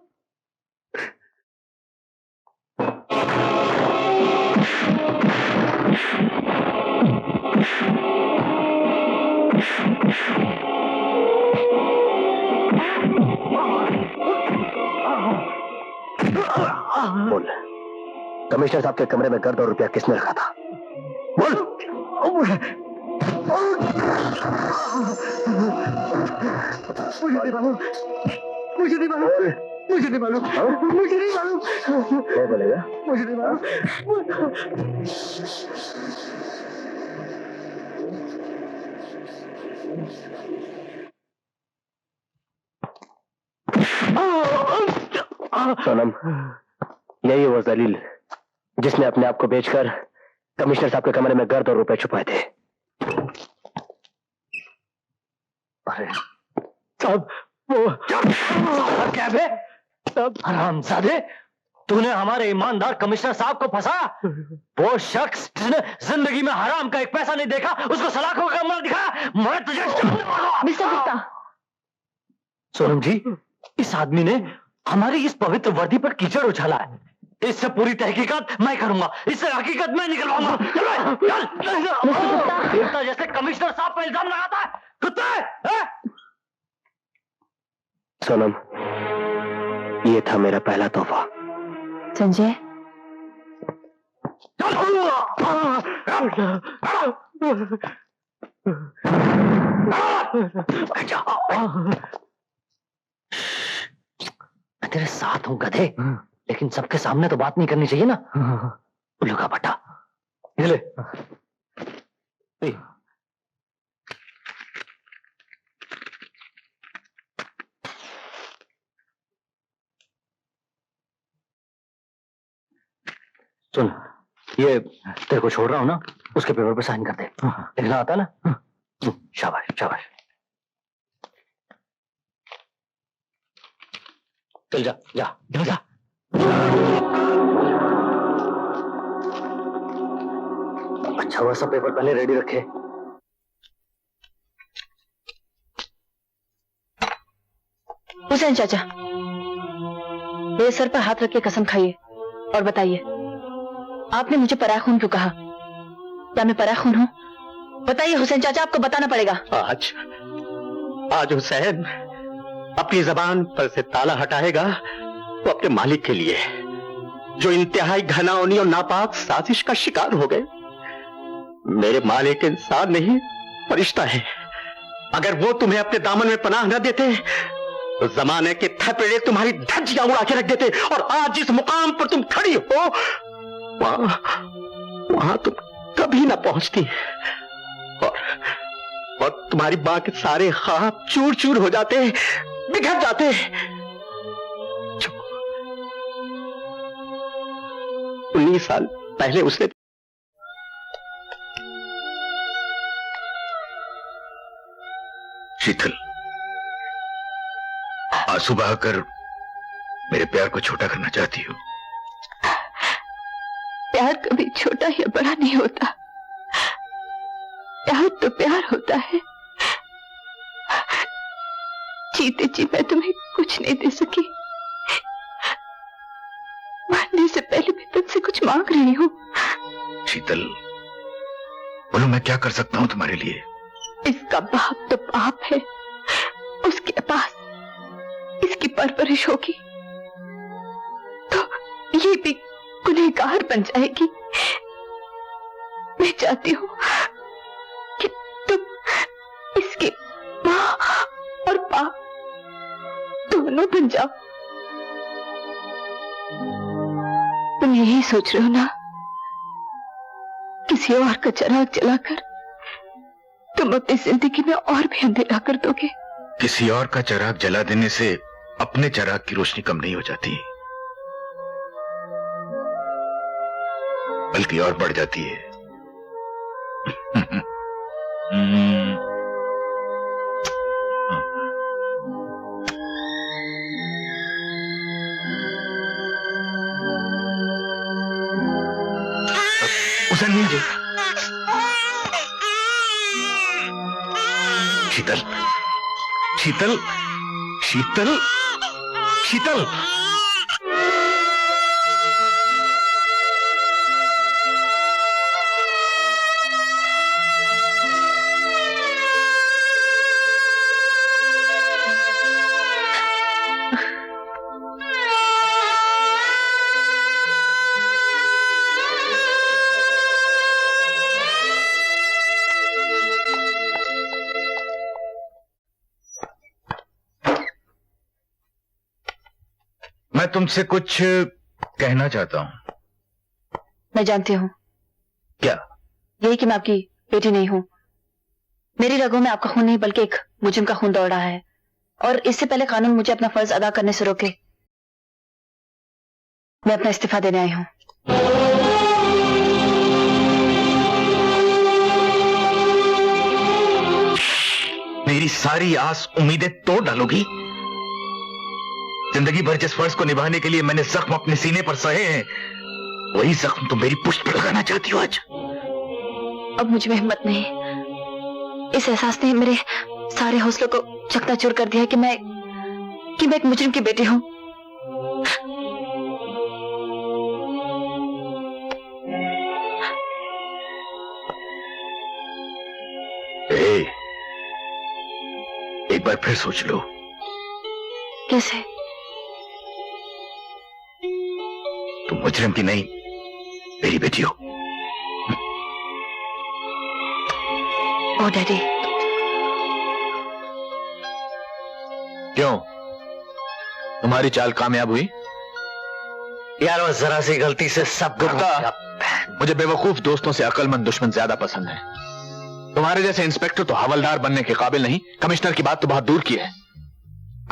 बोल, कमिश्नर साहब के कमरे में गर्द और रुपया किसने रखा था? बोल। मुझे नहीं मालूम, मुझे नहीं मालूम, मुझे नहीं मालूम। क्या बोलेगा? मुझे नहीं मालूम। सोनम, यही वो जलील जिसने अपने आप को बेचकर कमिश्नर साहब के कमरे में गर्द और रुपए छुपाए थे। अरे साहब, वो क्या है? हरामजादे, तूने हमारे ईमानदार कमिश्नर साहब को फंसा। वो शख्स जिसने जिंदगी में हराम का एक पैसा नहीं देखा, उसको सलाखों का कमरा दिखाया। मैं तुझे मिस्टर गुप्ता। सोनम जी, इस आदमी ने हमारी इस पवित्र वर्दी पर कीचड़ उछाला है। इससे पूरी तहकीकात मैं करूंगा, इससे हकीकत मैं निकलवाऊंगा। देवता जैसे कमिश्नर साहब पर इल्जाम लगाता है, कुत्ते। सोनम, ये था मेरा पहला तोहफा। संजय, मैं तेरे साथ हूं गधे, लेकिन सबके सामने तो बात नहीं करनी चाहिए ना। उल्लू का पट्टा ले। सुन, ये तेरे को छोड़ रहा हूं ना, उसके पेपर पे साइन कर दे। लिखना आता ना? शाबाश शाबाश। चल जा जा जा जा। अच्छा हुआ सब पेपर पहले रेडी रखे। हुसैन चाचा, मेरे सर पर हाथ रख के कसम खाइए और बताइए, आपने मुझे पराया खून क्यों कहा? क्या मैं पराया खून हूं? बताइए हुसैन चाचा, आपको बताना पड़ेगा। आज हुसैन अपनी जबान पर से ताला हटाएगा वो अपने मालिक के लिए, जो इंतहाई घनाओनी और नापाक साजिश का शिकार हो गए। मेरे मालिक इंसान नहीं, फरिश्ता है। अगर वो तुम्हें अपने दामन में पनाह न देते तो जमाने के थपेड़े तुम्हारी धज्जियां उड़ा के रख देते, और आज जिस मुकाम पर तुम खड़ी हो वहां तुम कभी ना पहुंचती, और तुम्हारी मां के सारे ख्वाब चूर चूर हो जाते, बिखर जाते। 19 साल पहले उसने शीतल, आंसू बहाकर मेरे प्यार को छोटा करना चाहती हो? प्यार कभी छोटा या बड़ा नहीं होता। प्यार तो प्यार होता है। जीते जी मैं तुम्हें कुछ नहीं दे सकी, मरने से पहले मैं तुमसे कुछ मांग रही हूँ। शीतल, बोलो मैं क्या कर सकता हूँ तुम्हारे लिए? इसका बाप तो बाप है, उसके पास इसकी परवरिश होगी तो ये भी गुनहगार बन जाएगी। मैं चाहती हूँ कि तुम इसकी माँ और बाप दोनों बन जाओ। तुम यही सोच रहे हो ना, किसी और का चिराग जलाकर तुम अपनी जिंदगी में और भी अंधेरा कर दोगे। किसी और का चिराग जला देने से अपने चिराग की रोशनी कम नहीं हो जाती, बल्कि और बढ़ जाती है। उसे नीचे। शीतल, शीतल, शीतल, शीतल। मैं तुमसे कुछ कहना चाहता हूं। मैं जानती हूँ। क्या? यही कि मैं आपकी बेटी नहीं हूँ। मेरी रगों में आपका खून नहीं बल्कि एक मुजरिम का खून दौड़ रहा है, और इससे पहले कानून मुझे अपना फर्ज अदा करने से रोके, मैं अपना इस्तीफा देने आई हूँ। मेरी सारी आस उम्मीदें तोड़ डालोगी? जिंदगी भर जिस फर्ज को निभाने के लिए मैंने जख्म अपने सीने पर सहे हैं, वही जख्म तुम मेरी पुष्ट पर लगाना चाहती हो आज? अब मुझ में हिम्मत नहीं। इस एहसास ने मेरे सारे हौसलों को चकनाचूर कर दिया कि मैं एक मुजरिम की बेटी हूं। एक बार फिर सोच लो। कैसे? तुम मुजरिम की नहीं, मेरी बेटी हो। ओ डैडी। क्यों, तुम्हारी चाल कामयाब हुई? यार वो जरा सी गलती से सब मुझे बेवकूफ दोस्तों से अकलमंद दुश्मन ज्यादा पसंद है। तुम्हारे जैसे इंस्पेक्टर तो हवलदार बनने के काबिल नहीं, कमिश्नर की बात तो बहुत दूर की है।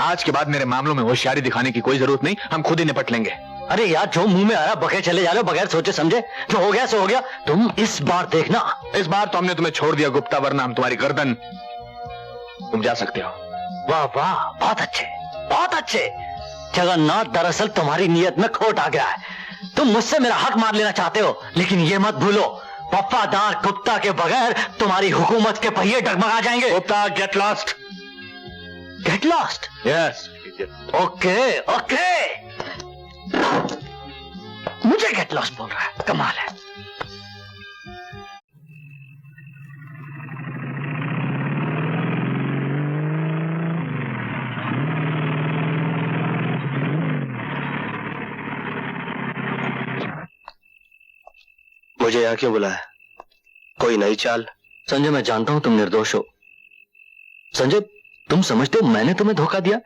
आज के बाद मेरे मामलों में होशियारी दिखाने की कोई जरूरत नहीं, हम खुद ही निपट लेंगे। अरे यार, जो मुंह में आया बगैर चले जा रहे हो, बगैर सोचे समझे। जो हो गया सो हो गया। तुम इस बार देखना। इस बार तो हमने तुम्हें छोड़ दिया गुप्ता, वरना हम तुम्हारी गर्दन। तुम जा सकते हो। वाह वाह, बहुत अच्छे, बहुत अच्छे। जगन्नाथ, दरअसल तुम्हारी नीयत में खोट आ गया है। तुम मुझसे मेरा हक मार लेना चाहते हो, लेकिन ये मत भूलो, वफादार गुप्ता के बगैर तुम्हारी हुकूमत के पहिए डगमगा जाएंगे। Gupta, get lost. Get lost? Yes. Okay okay. मुझे गेट लॉस्ट बोल रहा है, कमाल है। यहाँ क्यों बुलाया? कोई नई चाल? संजय, मैं जानता हूं तुम निर्दोष हो। संजय, तुम समझते हो मैंने तुम्हें धोखा दिया?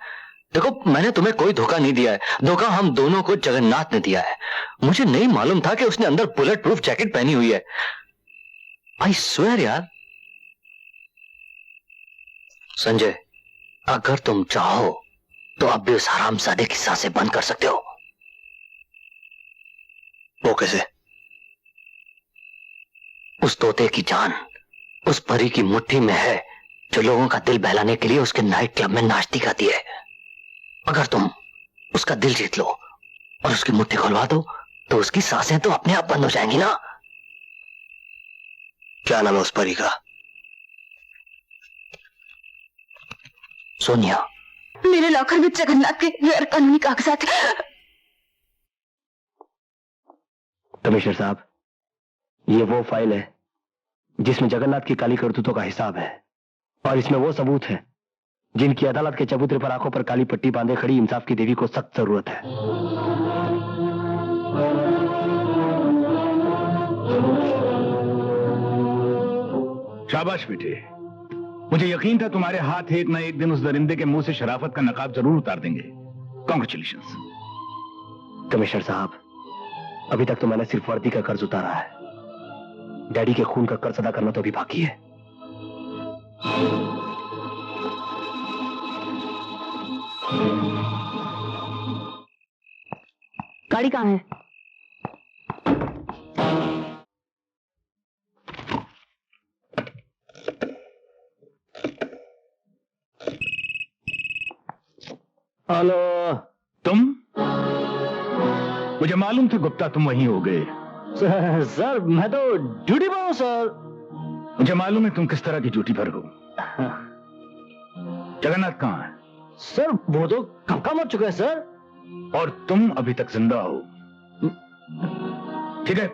देखो, मैंने तुम्हें कोई धोखा नहीं दिया है। धोखा हम दोनों को जगन्नाथ ने दिया है। मुझे नहीं मालूम था कि उसने अंदर बुलेट प्रूफ जैकेट पहनी हुई है। आई स्वेयर यार। संजय, अगर तुम चाहो तो अब भी उस हरामजादे की सांसें बंद कर सकते हो। वो कैसे? उस तोते की जान उस परी की मुट्ठी में है जो लोगों का दिल बहलाने के लिए उसके नाइट क्लब में नाचती गाती है। अगर तुम उसका दिल जीत लो और उसकी मुट्ठी खुलवा दो तो उसकी सांसें तो अपने आप बंद हो जाएंगी ना। क्या नाम है उस परी का? सोनिया। मेरे लॉकर में जगन्नाथ के गैर कानूनी कागजात। कमिश्नर साहब, ये वो फाइल है जिसमें जगन्नाथ की काली करतूतों का हिसाब है, और इसमें वो सबूत है जिनकी अदालत के चबूतरे पर आंखों पर काली पट्टी बांधे खड़ी इंसाफ की देवी को सख्त जरूरत है। शाबाश बेटे, मुझे यकीन था तुम्हारे हाथ एक न एक दिन उस दरिंदे के मुंह से शराफत का नकाब जरूर उतार देंगे। कॉन्ग्रेचुलेशंस। कमिश्नर साहब, अभी तक तो मैंने सिर्फ वर्दी का कर्ज उतारा है। डैडी के खून का कर्ज अदा करना तो अभी बाकी है। गाड़ी कहाँ है? हेलो। तुम? मुझे मालूम था गुप्ता तुम वहीं हो गए। सर मैं तो ड्यूटी पर हूं सर। मुझे मालूम है तुम किस तरह की ड्यूटी पर हो। जगन्नाथ कहाँ है? सर वो तो कब का मर चुका है सर। और तुम अभी तक जिंदा हो। ठीक है,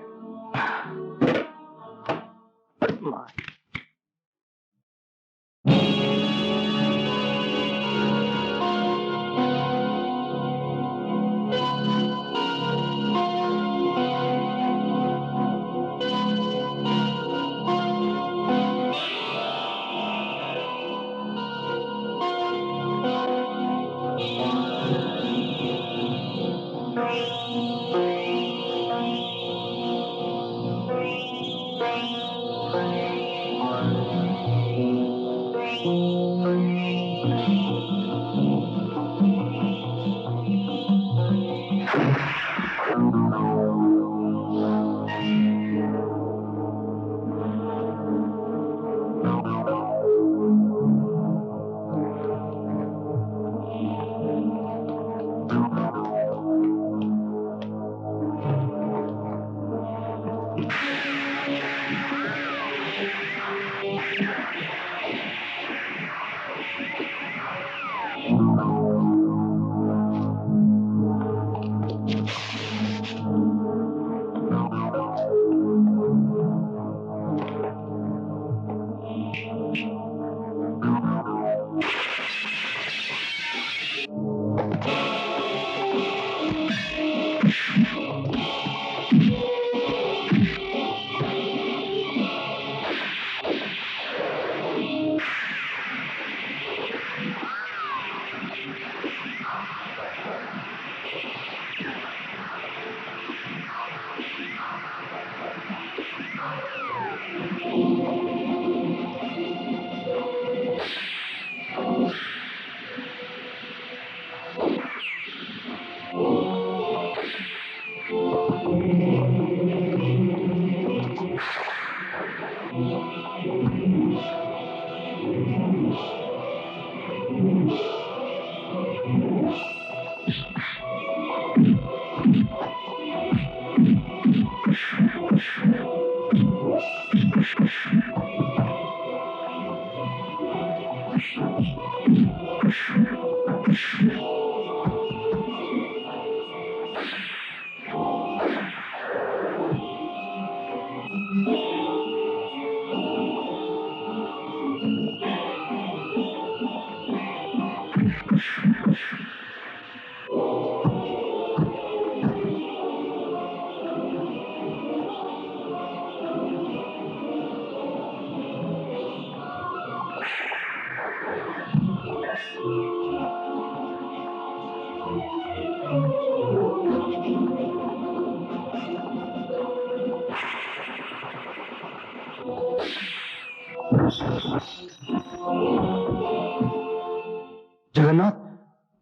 जगन्नाथ,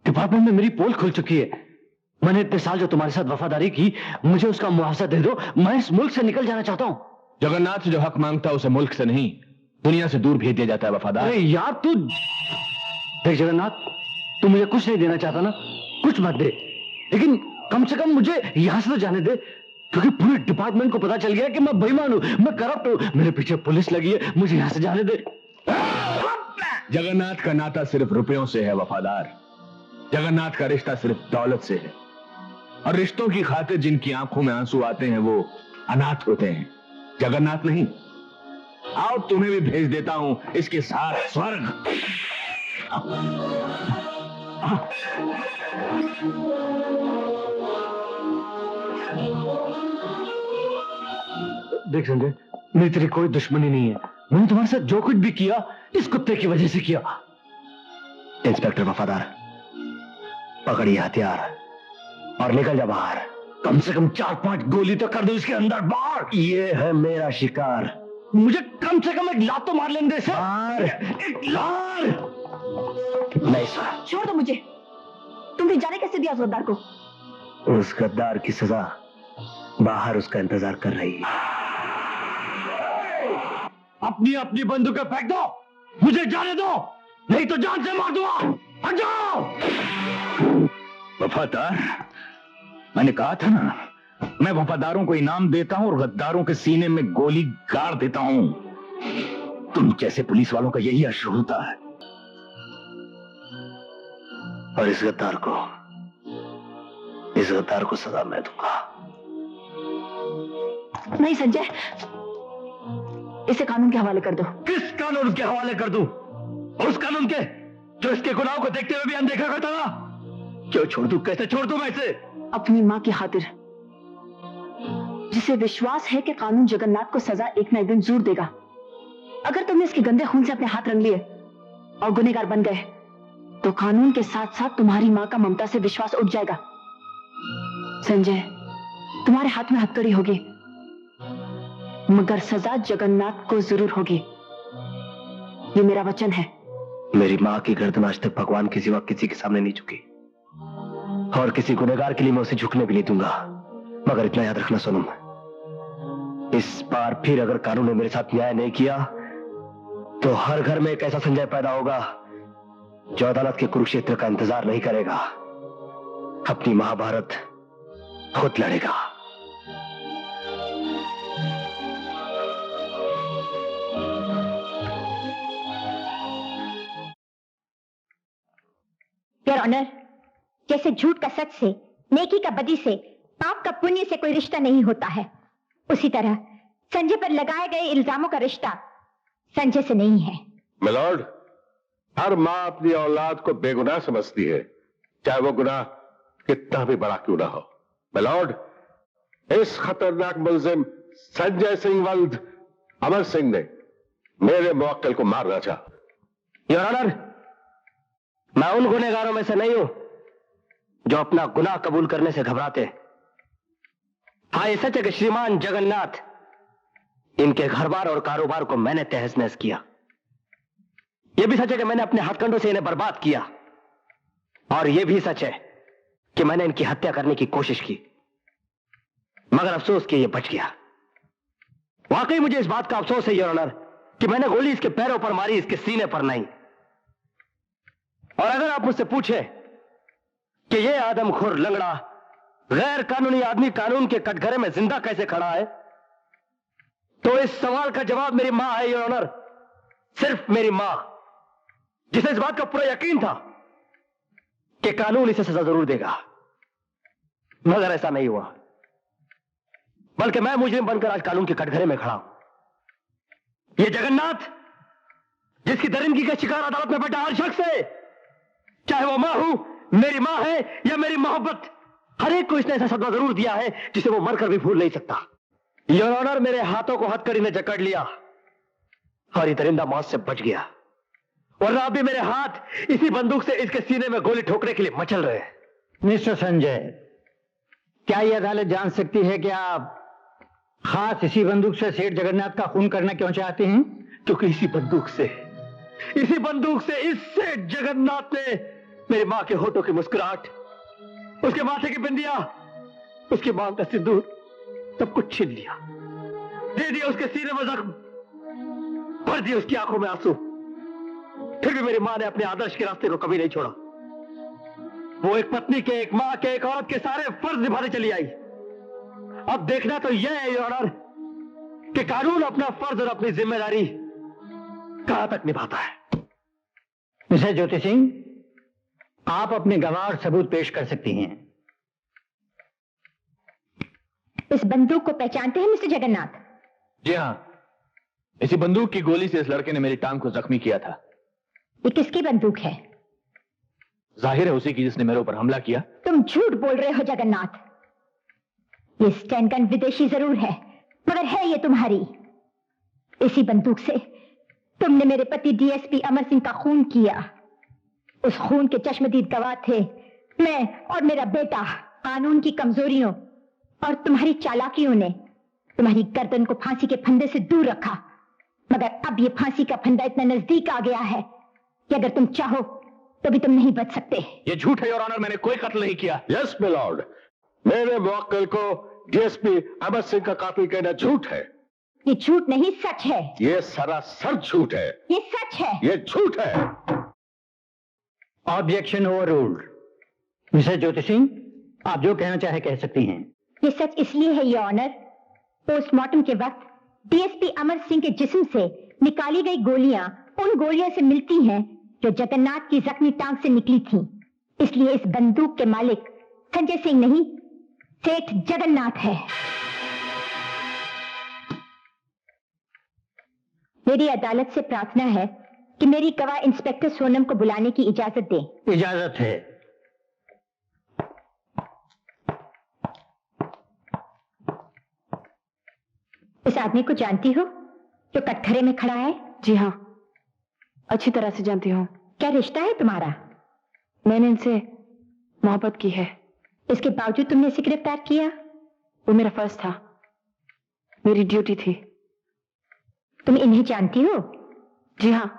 डिपार्टमेंट में मेरी पोल खुल चुकी है। मैंने इतने साल जो तुम्हारे साथ वफादारी की, मुझे उसका मुआवजा दे दो। मैं इस मुल्क से निकल जाना चाहता हूं। जगन्नाथ जो हक मांगता है उसे मुल्क से नहीं दुनिया से दूर भेज दिया जाता है वफादार। अरे यार तू देख जगन्नाथ, तू मुझे कुछ नहीं देना चाहता ना, कुछ मत दे, लेकिन कम से कम मुझे यहां से तो जाने दे, क्योंकि पूरे डिपार्टमेंट को पता चल गया कि मैं बेईमान हूं, मैं करप्ट हूं, मेरे पीछे पुलिस लगी है। मुझे यहां से जाने दे। जगन्नाथ का नाता सिर्फ रुपयों से है वफादार। जगन्नाथ का रिश्ता सिर्फ दौलत से है, और रिश्तों की खातिर जिनकी आंखों में आंसू आते हैं वो अनाथ होते हैं, जगन्नाथ नहीं। आओ तुम्हें भी भेज देता हूं इसके साथ स्वर्ग। देख संजय, मेरी तेरी कोई दुश्मनी नहीं है। मैंने तुम्हारे साथ जो कुछ भी किया इस कुत्ते की वजह से किया। इंस्पेक्टर वफादार, पकड़िए हथियार और निकल जा बाहर। कम से कम 4-5 गोली तो कर दो इसके अंदर बाहर। ये है मेरा शिकार, मुझे कम से कम एक लात तो मार लेने दे सर। एक लात। नहीं सर, छोड़ दो मुझे। तुमने जाने कैसे दिया उस गद्दार को? उस गद्दार की सजा बाहर उसका इंतजार कर रही है। अपनी अपनी बंदूकें फेंक दो, मुझे जाने दो, नहीं तो जान से मार दूंगा। हट जाओ। वफादार, मैंने कहा था ना, मैं वफादारों को इनाम देता हूं और गद्दारों के सीने में गोली गाड़ देता हूं। तुम जैसे पुलिस वालों का यही अश्र होता है। और इस गद्दार को सजा मैं दूंगा। नहीं संजय, इसे कानून के हवाले कर दो। किस कानून के हवाले कर दूं? उस कानून के जो इसके गुनाहों को देखते हुए भी अनदेखा करता था। क्यों छोड़ दूं? कैसे छोड़ दूं मैं इसे? अपनी माँ की खातिर, जिसे विश्वास है कि कानून जगन्नाथ को सजा एक न एक दिन जरूर देगा। अगर तुमने इसके गंदे खून से अपने हाथ रंग लिए और गुनहगार बन गए, तो कानून के साथ साथ तुम्हारी माँ का ममता से विश्वास उठ जाएगा। संजय, तुम्हारे हाथ में हथकड़ी होगी, मगर सजा जगन्नाथ को जरूर होगी। ये मेरा वचन है। मेरी माँ की गर्दन आज तक भगवान के सिवा किसी के सामने नहीं झुकी, और किसी गुनहगार के लिए मैं उसे झुकने भी नहीं दूंगा। मगर इतना याद रखना सोनम, इस बार फिर अगर कानून ने मेरे साथ न्याय नहीं किया, तो हर घर में एक ऐसा संजय पैदा होगा जो अदालत के कुरुक्षेत्र का इंतजार नहीं करेगा, अपनी महाभारत खुद लड़ेगा। योर ऑनर, जैसे झूठ का सच से, नेकी का बदी से, पाप का पुण्य से कोई रिश्ता नहीं होता है, उसी तरह संजय पर लगाए गए इल्जामों का रिश्ता संजय से नहीं है। मिलॉर्ड, हर माँ अपनी औलाद को बेगुनाह समझती है, चाहे वो गुनाह कितना भी बड़ा क्यों ना हो। मिलॉर्ड, इस खतरनाक मुलजिम संजय सिंह वल्द अमर सिंह ने मेरे मुवक्किल को मारना चाहा। योर ऑनर, मैं उन गुनहगारों में से नहीं हूं जो अपना गुनाह कबूल करने से घबराते। हाँ, ये सच है कि श्रीमान जगन्नाथ, इनके घर बार और कारोबार को मैंने तहस नहस किया। यह भी सच है कि मैंने अपने हथकंडों से इन्हें बर्बाद किया, और यह भी सच है कि मैंने इनकी हत्या करने की कोशिश की, मगर अफसोस कि यह बच गया। वाकई मुझे इस बात का अफसोस है योर ऑनर कि मैंने गोली इसके पैरों पर मारी, इसके सीने पर नहीं। और अगर आप मुझसे पूछे कि यह आदमखोर लंगड़ा गैर कानूनी आदमी कानून के कटघरे में जिंदा कैसे खड़ा है, तो इस सवाल का जवाब मेरी मां है योर ऑनर, सिर्फ मेरी मां, जिसे इस बात का पूरा यकीन था कि कानून इसे सजा जरूर देगा। मगर ऐसा नहीं हुआ, बल्कि मैं मुजरिम बनकर आज कानून के कटघरे में खड़ा हूं। यह जगन्नाथ, जिसकी दरिंदगी का शिकार अदालत में बैठा हर शख्स है, चाहे वो मां हूं, मेरी मां है या मेरी मोहब्बत, हर एक को इसने ऐसा सदमा जरूर दिया है जिसे वो मरकर भी भूल नहीं सकता। योर ऑनर, मेरे हाथों को हथकड़ी ने जकड़ लिया और ये दरिंदा मौत से बच गया, वरना अभी मेरे हाथ इसी बंदूक से इसके सीने में गोली ठोकने के लिए मचल रहे हैं। मिस्टर संजय, क्या यह अदालत जान सकती है कि आप खास इसी बंदूक से सेठ जगन्नाथ का खून करना क्यों चाहते हैं? क्योंकि इसी बंदूक से इस सेठ जगन्नाथ ने मेरी माँ के होठों की मुस्कुराहट, उसके माथे की बिंदिया, उसकी मांग का सिंदूर, सब कुछ छीन लिया, दे दिया उसके सीने में जख्म, भर दिए उसकी आंखों में आंसू। फिर भी मेरी माँ ने अपने आदर्श के रास्ते को कभी नहीं छोड़ा। वो एक पत्नी के, एक माँ के, एक औरत के सारे फर्ज निभाने चली आई। अब देखना तो यह है योर ऑनर कि कानून अपना फर्ज और अपनी जिम्मेदारी कहां तक निभाता है। मिस्टर ज्योति सिंह, आप अपने गवाह और सबूत पेश कर सकती हैं। इस बंदूक को पहचानते हैं मिस्टर जगन्नाथ? जी हाँ, इसी बंदूक की गोली से इस लड़के ने मेरी टांग को जख्मी किया था। ये किसकी बंदूक है? जाहिर है उसी की जिसने मेरे ऊपर हमला किया। तुम झूठ बोल रहे हो जगन्नाथ। ये स्टैन गन विदेशी जरूर है, मगर है ये तुम्हारी। इसी बंदूक से तुमने मेरे पति डीएसपी अमर सिंह का खून किया। उस खून के चश्मदीद गवाह थे मैं और मेरा बेटा। कानून की कमजोरियों और तुम्हारी चालाकियों ने तुम्हारी गर्दन को फांसी के फंदे से दूर रखा, मगर अब ये फांसी का फंदा इतना नजदीक आ गया है कि अगर तुम चाहो तो भी तुम नहीं बच सकते। ये झूठ है योर ऑनर, मैंने कोई कत्ल नहीं किया। यस माय लॉर्ड, मेरे मुवक्किल को डीएसपी अमर सिंह का कातिल कहना झूठ है। ये झूठ नहीं, सच है। ये सरासर झूठ है। ये सच है। ये झूठ है। Objection overruled. Mister Jyoti Singh, आप जो कहना चाहे कह सकती हैं। ये सच इसलिए है योर ऑनर, पोस्टमार्टम के वक्त डीएसपी अमर सिंह के जिस्म से निकाली गई गोलियां उन गोलियों से मिलती हैं जो जगन्नाथ की जख्मी टांग से निकली थी। इसलिए इस बंदूक के मालिक संजय सिंह नहीं, सेठ जगन्नाथ है। मेरी अदालत से प्रार्थना है कि मेरी गवाह इंस्पेक्टर सोनम को बुलाने की इजाजत दें। इजाजत है। इस आदमी को जानती हो जो कटघरे में खड़ा है? जी हाँ, अच्छी तरह से जानती हूँ। क्या रिश्ता है तुम्हारा? मैंने इनसे मोहब्बत की है। इसके बावजूद तुमने इसे गिरफ्तार किया? वो मेरा फर्ज था, मेरी ड्यूटी थी। तुम इन्हें जानती हो? जी हाँ,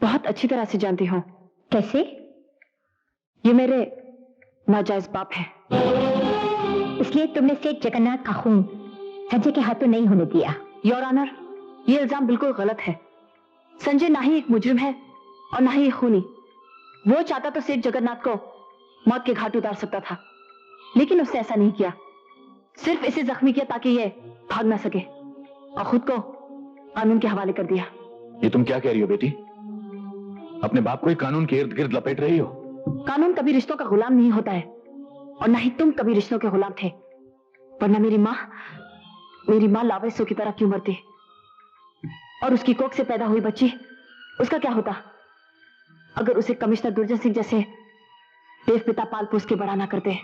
बहुत अच्छी तरह से जानती हूँ। कैसे? ये मेरे नाजायज बाप है। इसलिए तुमने सेठ जगन्नाथ का खून संजय के हाथों नहीं होने दिया। योर ऑनर, ये इल्जाम बिल्कुल गलत है। संजय ना ही एक मुजरिम है और ना ही एक खूनी। वो चाहता तो सेठ जगन्नाथ को मौत के घाट उतार सकता था, लेकिन उसने ऐसा नहीं किया। सिर्फ इसे जख्मी किया ताकि ये भाग ना सके और खुद को कानून के हवाले कर दिया। ये तुम क्या कह रही हो बेटी? अपने बाप को ही कानून के इर्द गिर्द लपेट रही हो। कानून कभी रिश्तों का गुलाम नहीं होता है और ना ही तुम कभी रिश्तों के गुलाम थे, वरना मेरी माँ लावेसों की तरह क्यों मरती? और उसकी कोख से पैदा हुई बच्ची, उसका क्या होता अगर उसे कमिश्नर दुर्जन सिंह जैसे देव पिता पाल पोस के बड़ा ना करते?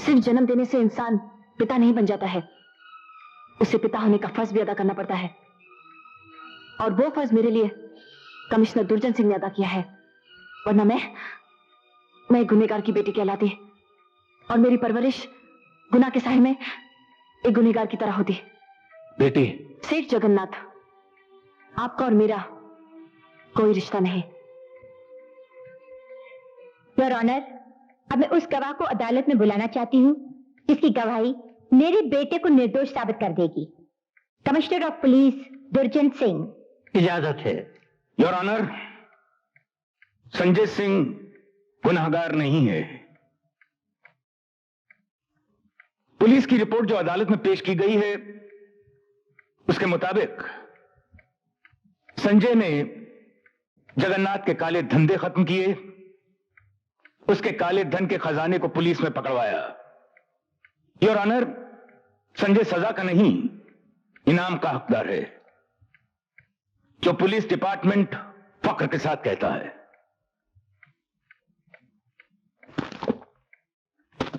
सिर्फ जन्म देने से इंसान पिता नहीं बन जाता है, उसे पिता होने का फर्ज भी अदा करना पड़ता है। और वो फर्ज मेरे लिए कमिश्नर दुर्जन सिंह ने अदा किया है, वरना मैं गुनहगार की बेटी कहलाती और मेरी परवरिश गुनाह के साए में एक गुनहगार की तरह होती। बेटी, सेठ जगन्नाथ, आपका और मेरा कोई रिश्ता नहीं। योर ऑनर, अब मैं उस गवाह को अदालत में बुलाना चाहती हूँ जिसकी गवाही मेरे बेटे को निर्दोष साबित कर देगी। कमिश्नर ऑफ पुलिस दुर्जन सिंह। इजाजत है। योर ऑनर, संजय सिंह गुनहगार नहीं है। पुलिस की रिपोर्ट जो अदालत में पेश की गई है उसके मुताबिक संजय ने जगन्नाथ के काले धंधे खत्म किए, उसके काले धन के खजाने को पुलिस में पकड़वाया। योर ऑनर, संजय सजा का नहीं इनाम का हकदार है, जो पुलिस डिपार्टमेंट फख्र के साथ कहता है।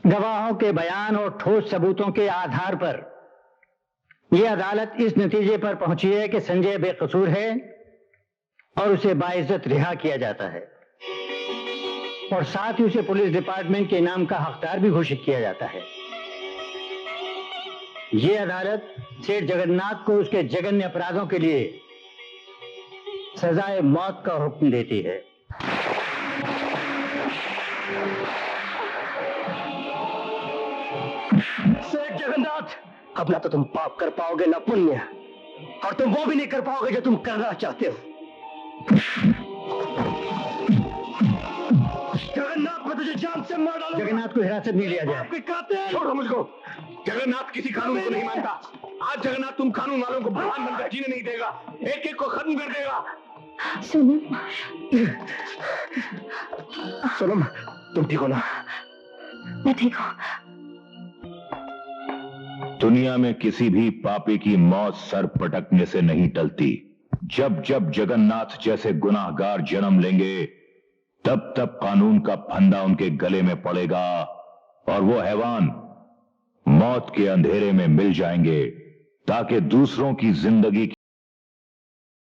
गवाहों के बयान और ठोस सबूतों के आधार पर यह अदालत इस नतीजे पर पहुंची है कि संजय बेकसूर है और उसे बाइज्जत रिहा किया जाता है। और साथ ही उसे पुलिस डिपार्टमेंट के इनाम का हकदार भी घोषित किया जाता है। ये अदालत सेठ जगन्नाथ को उसके जघन्य अपराधों के लिए सजाए मौत का हुक्म देती है। सेठ जगन्नाथ, अब ना तो तुम पाप कर पाओगे ना पुण्य, और तुम वो भी नहीं कर पाओगे जो तुम करना चाहते हो। जगन्नाथ, मैं तुझे जान से मार डालूंगा। जगन्नाथ को हिरासत में लिया जाए। आपके कातिल। छोड़ो मुझको। जगन्नाथ किसी कानून को नहीं मानता। आज जगन्नाथ तुम कानून वालों को भगवान बनकर जीने नहीं देगा, एक एक को खत्म कर देगा। सोनम, तुम ठीक हो ना? मैं ठीक हूँ। दुनिया में किसी भी पापी की मौत सर पटकने से नहीं टलती। जब जब जगन्नाथ जैसे गुनाहगार जन्म लेंगे, तब तब कानून का फंदा उनके गले में पड़ेगा और वो हैवान मौत के अंधेरे में मिल जाएंगे, ताकि दूसरों की जिंदगी